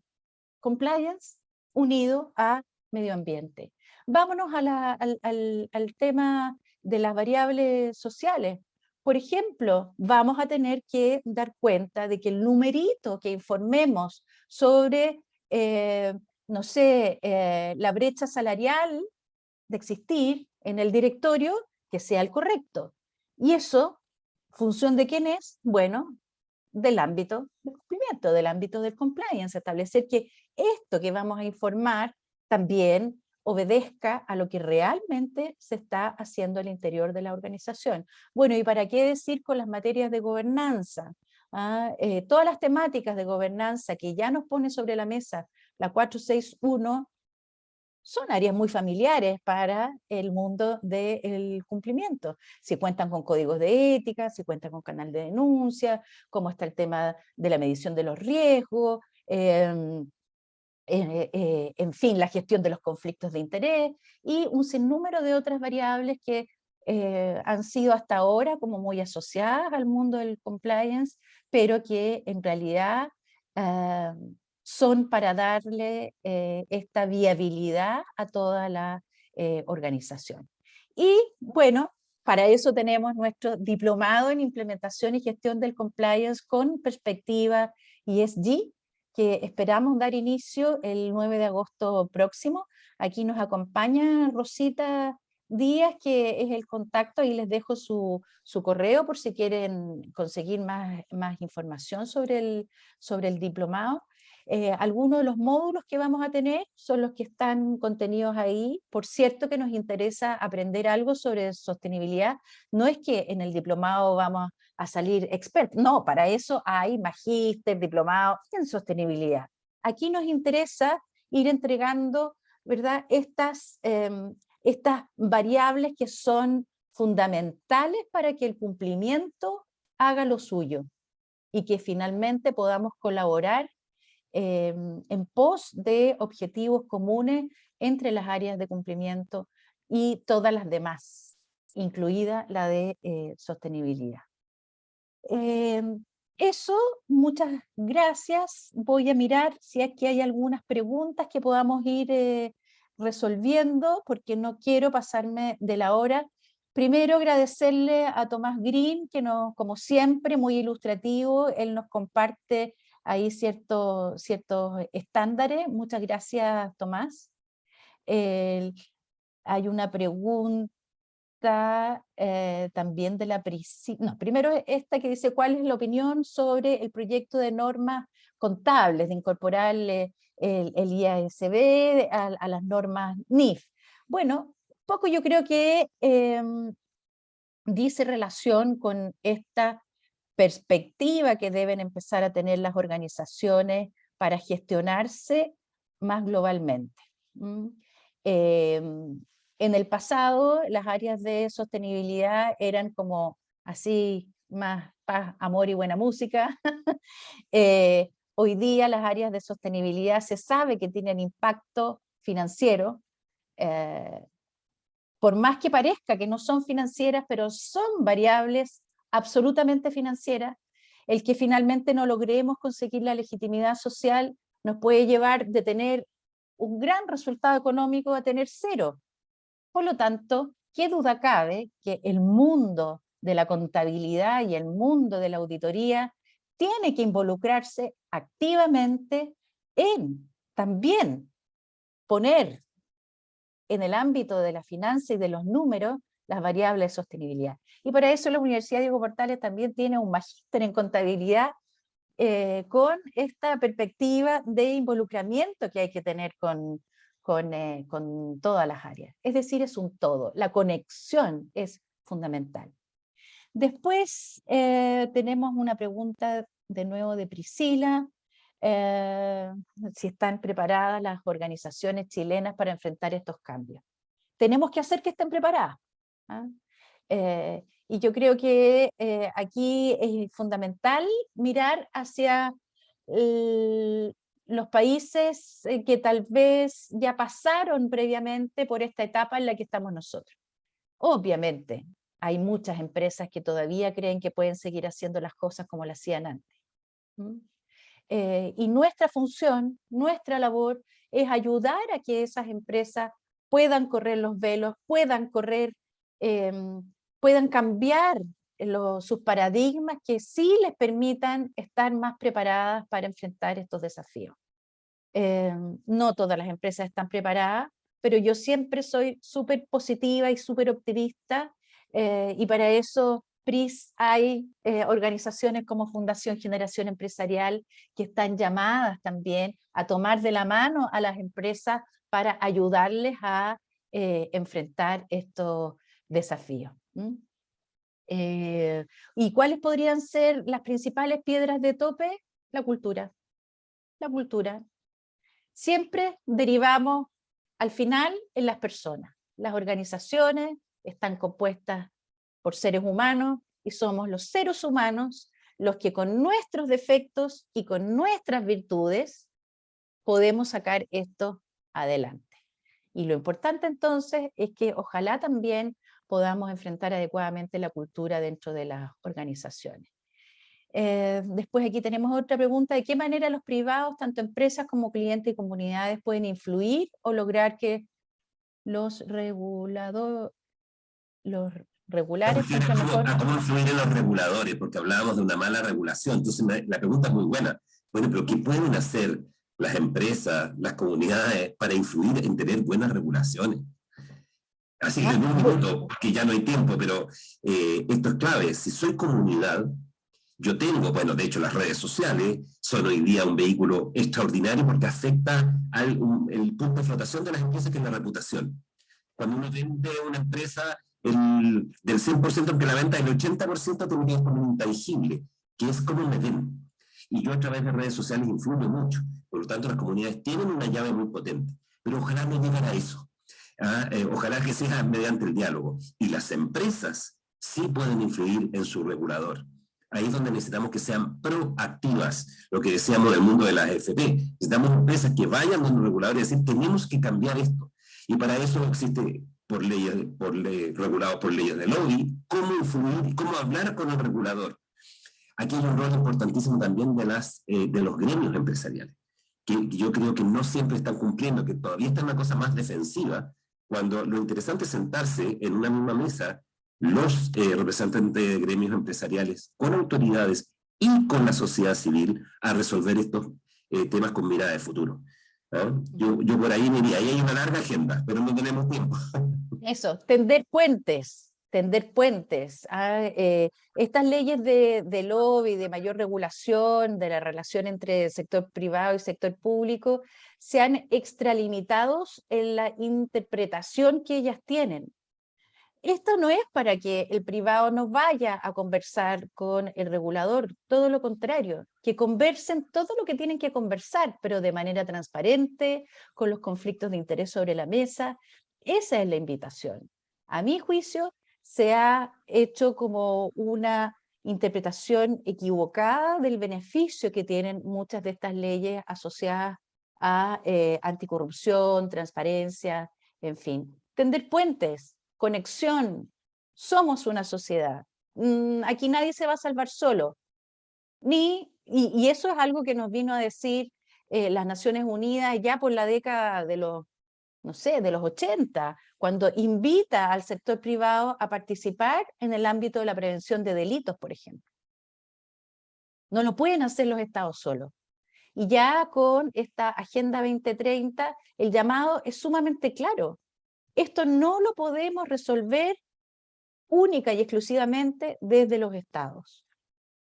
Compliance unido a medio ambiente. Vámonos al tema de las variables sociales. Por ejemplo, vamos a tener que dar cuenta de que el numerito que informemos sobre, no sé, la brecha salarial de existir en el directorio, que sea el correcto. Y eso, ¿función de quién es? Bueno, del ámbito del cumplimiento, del ámbito del compliance, establecer que esto que vamos a informar también obedezca a lo que realmente se está haciendo al interior de la organización. Bueno, ¿y para qué decir con las materias de gobernanza? Todas las temáticas de gobernanza que ya nos pone sobre la mesa la 461 son áreas muy familiares para el mundo del cumplimiento. Si cuentan con códigos de ética, si cuentan con canal de denuncia, cómo está el tema de la medición de los riesgos, en fin, la gestión de los conflictos de interés y un sinnúmero de otras variables que han sido hasta ahora como muy asociadas al mundo del compliance, pero que en realidad son para darle esta viabilidad a toda la organización. Y bueno, para eso tenemos nuestro diplomado en implementación y gestión del compliance con perspectiva ESG, que esperamos dar inicio el 9 de agosto próximo. Aquí nos acompaña Rosita Díaz, que es el contacto, y les dejo su correo por si quieren conseguir más información sobre el diplomado. Algunos de los módulos que vamos a tener son los que están contenidos ahí. Por cierto que nos interesa aprender algo sobre sostenibilidad. No es que en el diplomado vamos a salir expertos, no, para eso hay magíster, diplomado en sostenibilidad. Aquí nos interesa ir entregando, ¿verdad?, estas variables que son fundamentales para que el cumplimiento haga lo suyo y que finalmente podamos colaborar en pos de objetivos comunes entre las áreas de cumplimiento y todas las demás, incluida la de sostenibilidad. Eso, muchas gracias. Voy a mirar si es que hay algunas preguntas que podamos ir resolviendo, porque no quiero pasarme de la hora. Primero, agradecerle a Tomás Green, que nos, como siempre, muy ilustrativo, él nos comparte ahí ciertos estándares. Muchas gracias, Tomás. Hay una pregunta también de la Priscila. No, primero esta que dice, ¿cuál es la opinión sobre el proyecto de normas contables, de incorporar el IASB a las normas NIF? Bueno, poco yo creo que dice relación con esta perspectiva que deben empezar a tener las organizaciones para gestionarse más globalmente. En el pasado, las áreas de sostenibilidad eran como así, más paz, amor y buena música. Hoy día las áreas de sostenibilidad se sabe que tienen impacto financiero, por más que parezca que no son financieras, pero son variables absolutamente financieras. El que finalmente no logremos conseguir la legitimidad social nos puede llevar de tener un gran resultado económico a tener cero. Por lo tanto, ¿qué duda cabe que el mundo de la contabilidad y el mundo de la auditoría tiene que involucrarse activamente en también poner en el ámbito de la finanza y de los números las variables de sostenibilidad? Y para eso la Universidad Diego Portales también tiene un magíster en contabilidad con esta perspectiva de involucramiento que hay que tener con todas las áreas. Es decir, es un todo. La conexión es fundamental. Después tenemos una pregunta de nuevo de Priscila. Si están preparadas las organizaciones chilenas para enfrentar estos cambios. Tenemos que hacer que estén preparadas. ¿Ah? Y yo creo que aquí es fundamental mirar hacia los países que tal vez ya pasaron previamente por esta etapa en la que estamos nosotros. Obviamente, hay muchas empresas que todavía creen que pueden seguir haciendo las cosas como las hacían antes. Y nuestra función, nuestra labor, es ayudar a que esas empresas puedan correr los velos, puedan cambiar sus paradigmas que sí les permitan estar más preparadas para enfrentar estos desafíos. No todas las empresas están preparadas, pero yo siempre soy súper positiva y súper optimista, y para eso PRIS hay organizaciones como Fundación Generación Empresarial que están llamadas también a tomar de la mano a las empresas para ayudarles a enfrentar estos desafíos. ¿Y cuáles podrían ser las principales piedras de tope? La cultura. La cultura. Siempre derivamos al final en las personas. Las organizaciones están compuestas por seres humanos y somos los seres humanos los que con nuestros defectos y con nuestras virtudes podemos sacar esto adelante. Y lo importante entonces es que ojalá también podamos enfrentar adecuadamente la cultura dentro de las organizaciones. Después aquí tenemos otra pregunta: ¿de qué manera los privados, tanto empresas como clientes y comunidades, pueden influir o lograr que los regulares cumplan mejor? ¿Cómo influir en los reguladores? Porque hablábamos de una mala regulación. Entonces la pregunta es muy buena. Bueno, pero ¿qué pueden hacer las empresas, las comunidades para influir en tener buenas regulaciones? Así que en un minuto, porque ya no hay tiempo, pero esto es clave. Si soy comunidad, yo tengo, bueno, de hecho las redes sociales son hoy día un vehículo extraordinario porque afecta el punto de flotación de las empresas, que es la reputación. Cuando uno vende una empresa, del 100% que la venta, el 80% tendría que poner intangible, que es cómo me ven. Y yo a través de redes sociales influyo mucho. Por lo tanto, las comunidades tienen una llave muy potente. Pero ojalá no llegara a eso. Ojalá que sea mediante el diálogo. Y las empresas sí pueden influir en su regulador. Ahí es donde necesitamos que sean proactivas, lo que decíamos del mundo de las AFP. Necesitamos empresas que vayan donde los reguladores y decir, tenemos que cambiar esto. Y para eso existe, regulado por leyes de lobby, cómo influir y cómo hablar con el regulador. aquí hay un rol importantísimo también de los gremios empresariales, que yo creo que no siempre están cumpliendo, que todavía está una cosa más defensiva, cuando lo interesante es sentarse en una misma mesa los representantes de gremios empresariales con autoridades y con la sociedad civil a resolver estos temas con mirada de futuro. ¿Ah? Yo por ahí me diría, ahí hay una larga agenda, pero no tenemos tiempo. Eso, tender puentes, tender puentes. Estas leyes de lobby, de mayor regulación, de la relación entre sector privado y sector público, se han extralimitados en la interpretación que ellas tienen. Esto no es para que el privado no vaya a conversar con el regulador, todo lo contrario, que conversen todo lo que tienen que conversar, pero de manera transparente, con los conflictos de interés sobre la mesa. Esa es la invitación. A mi juicio, se ha hecho como una interpretación equivocada del beneficio que tienen muchas de estas leyes asociadas a anticorrupción, transparencia, en fin. Tender puentes, conexión, somos una sociedad. Aquí nadie se va a salvar solo. Y eso es algo que nos vino a decir las Naciones Unidas ya por la década de los, no sé, de los 80, cuando invita al sector privado a participar en el ámbito de la prevención de delitos, por ejemplo. No lo pueden hacer los estados solos. Y ya con esta Agenda 2030, el llamado es sumamente claro. Esto no lo podemos resolver única y exclusivamente desde los estados.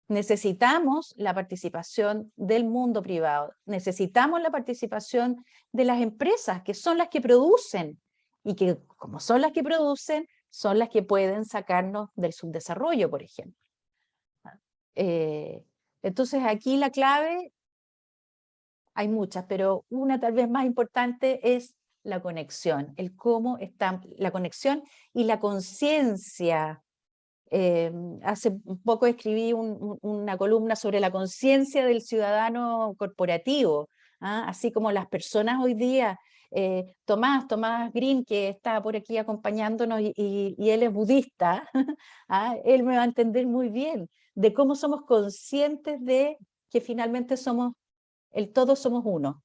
Necesitamos la participación del mundo privado, necesitamos la participación de las empresas, que son las que producen, y que como son las que producen, son las que pueden sacarnos del subdesarrollo, por ejemplo. Entonces aquí la clave, hay muchas, pero una tal vez más importante es la conexión, el cómo está la conexión y la conciencia. Hace poco escribí una columna sobre la conciencia del ciudadano corporativo, ¿ah? Así como las personas hoy día, Tomás Green, que está por aquí acompañándonos y él es budista, ¿ah? Él me va a entender muy bien de cómo somos conscientes de que finalmente todos somos uno.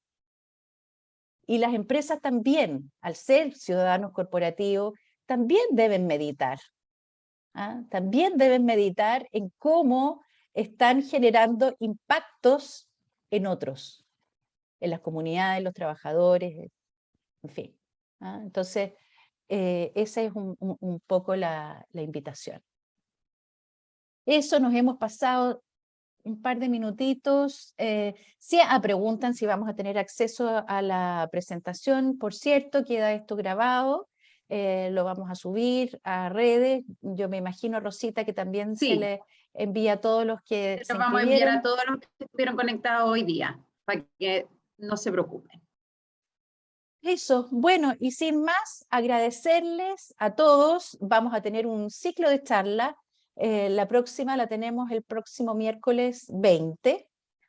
Y las empresas también, al ser ciudadanos corporativos, también deben meditar. ¿Ah? También deben meditar en cómo están generando impactos en otros, en las comunidades, los trabajadores, en fin. ¿Ah? Entonces, esa es un poco la invitación. Eso, nos hemos pasado un par de minutitos. Sí, preguntan si vamos a tener acceso a la presentación. Por cierto, queda esto grabado. Lo vamos a subir a redes. Yo me imagino, Rosita, que también Sí. se le envía a todos los que se vamos a enviar inscribieron. a todos los que estuvieron conectados hoy día, para que no se preocupen. Eso, bueno, y sin más, agradecerles a todos. Vamos a tener un ciclo de charla. La próxima la tenemos el próximo miércoles 20,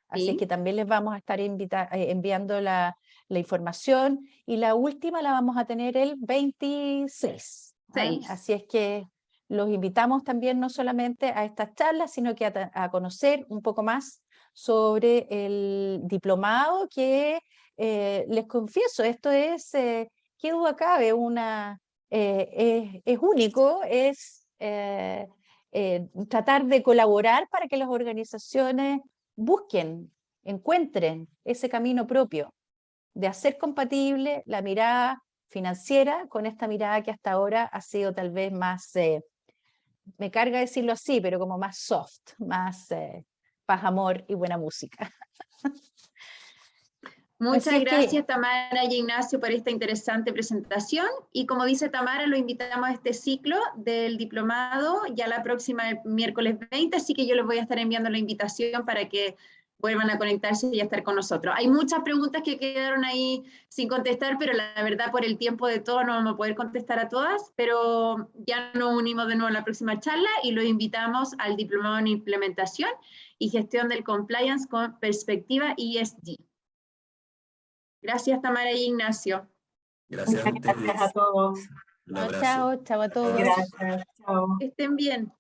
así Sí. es que también les vamos a estar enviando la información, y la última la vamos a tener el 26. ¿Ah? Así es que los invitamos también no solamente a estas charlas, sino que a conocer un poco más sobre el diplomado que les confieso, esto es, qué duda cabe, es único, es tratar de colaborar para que las organizaciones busquen, encuentren ese camino propio, de hacer compatible la mirada financiera con esta mirada que hasta ahora ha sido tal vez más, me carga decirlo así, pero como más soft, más paz, amor y buena música. Muchas gracias, Tamara y Ignacio, por esta interesante presentación. Y como dice Tamara, lo invitamos a este ciclo del diplomado ya la próxima, el miércoles 20, así que yo les voy a estar enviando la invitación para que vuelvan a conectarse y a estar con nosotros. Hay muchas preguntas que quedaron ahí sin contestar, pero la verdad por el tiempo de todo no vamos a poder contestar a todas, pero ya nos unimos de nuevo en la próxima charla y los invitamos al diplomado en implementación y gestión del compliance con perspectiva ESG. Gracias, Tamara y Ignacio. Gracias Muchas gracias a todos. Un abrazo. Chao a todos. Gracias, chao. Que estén bien.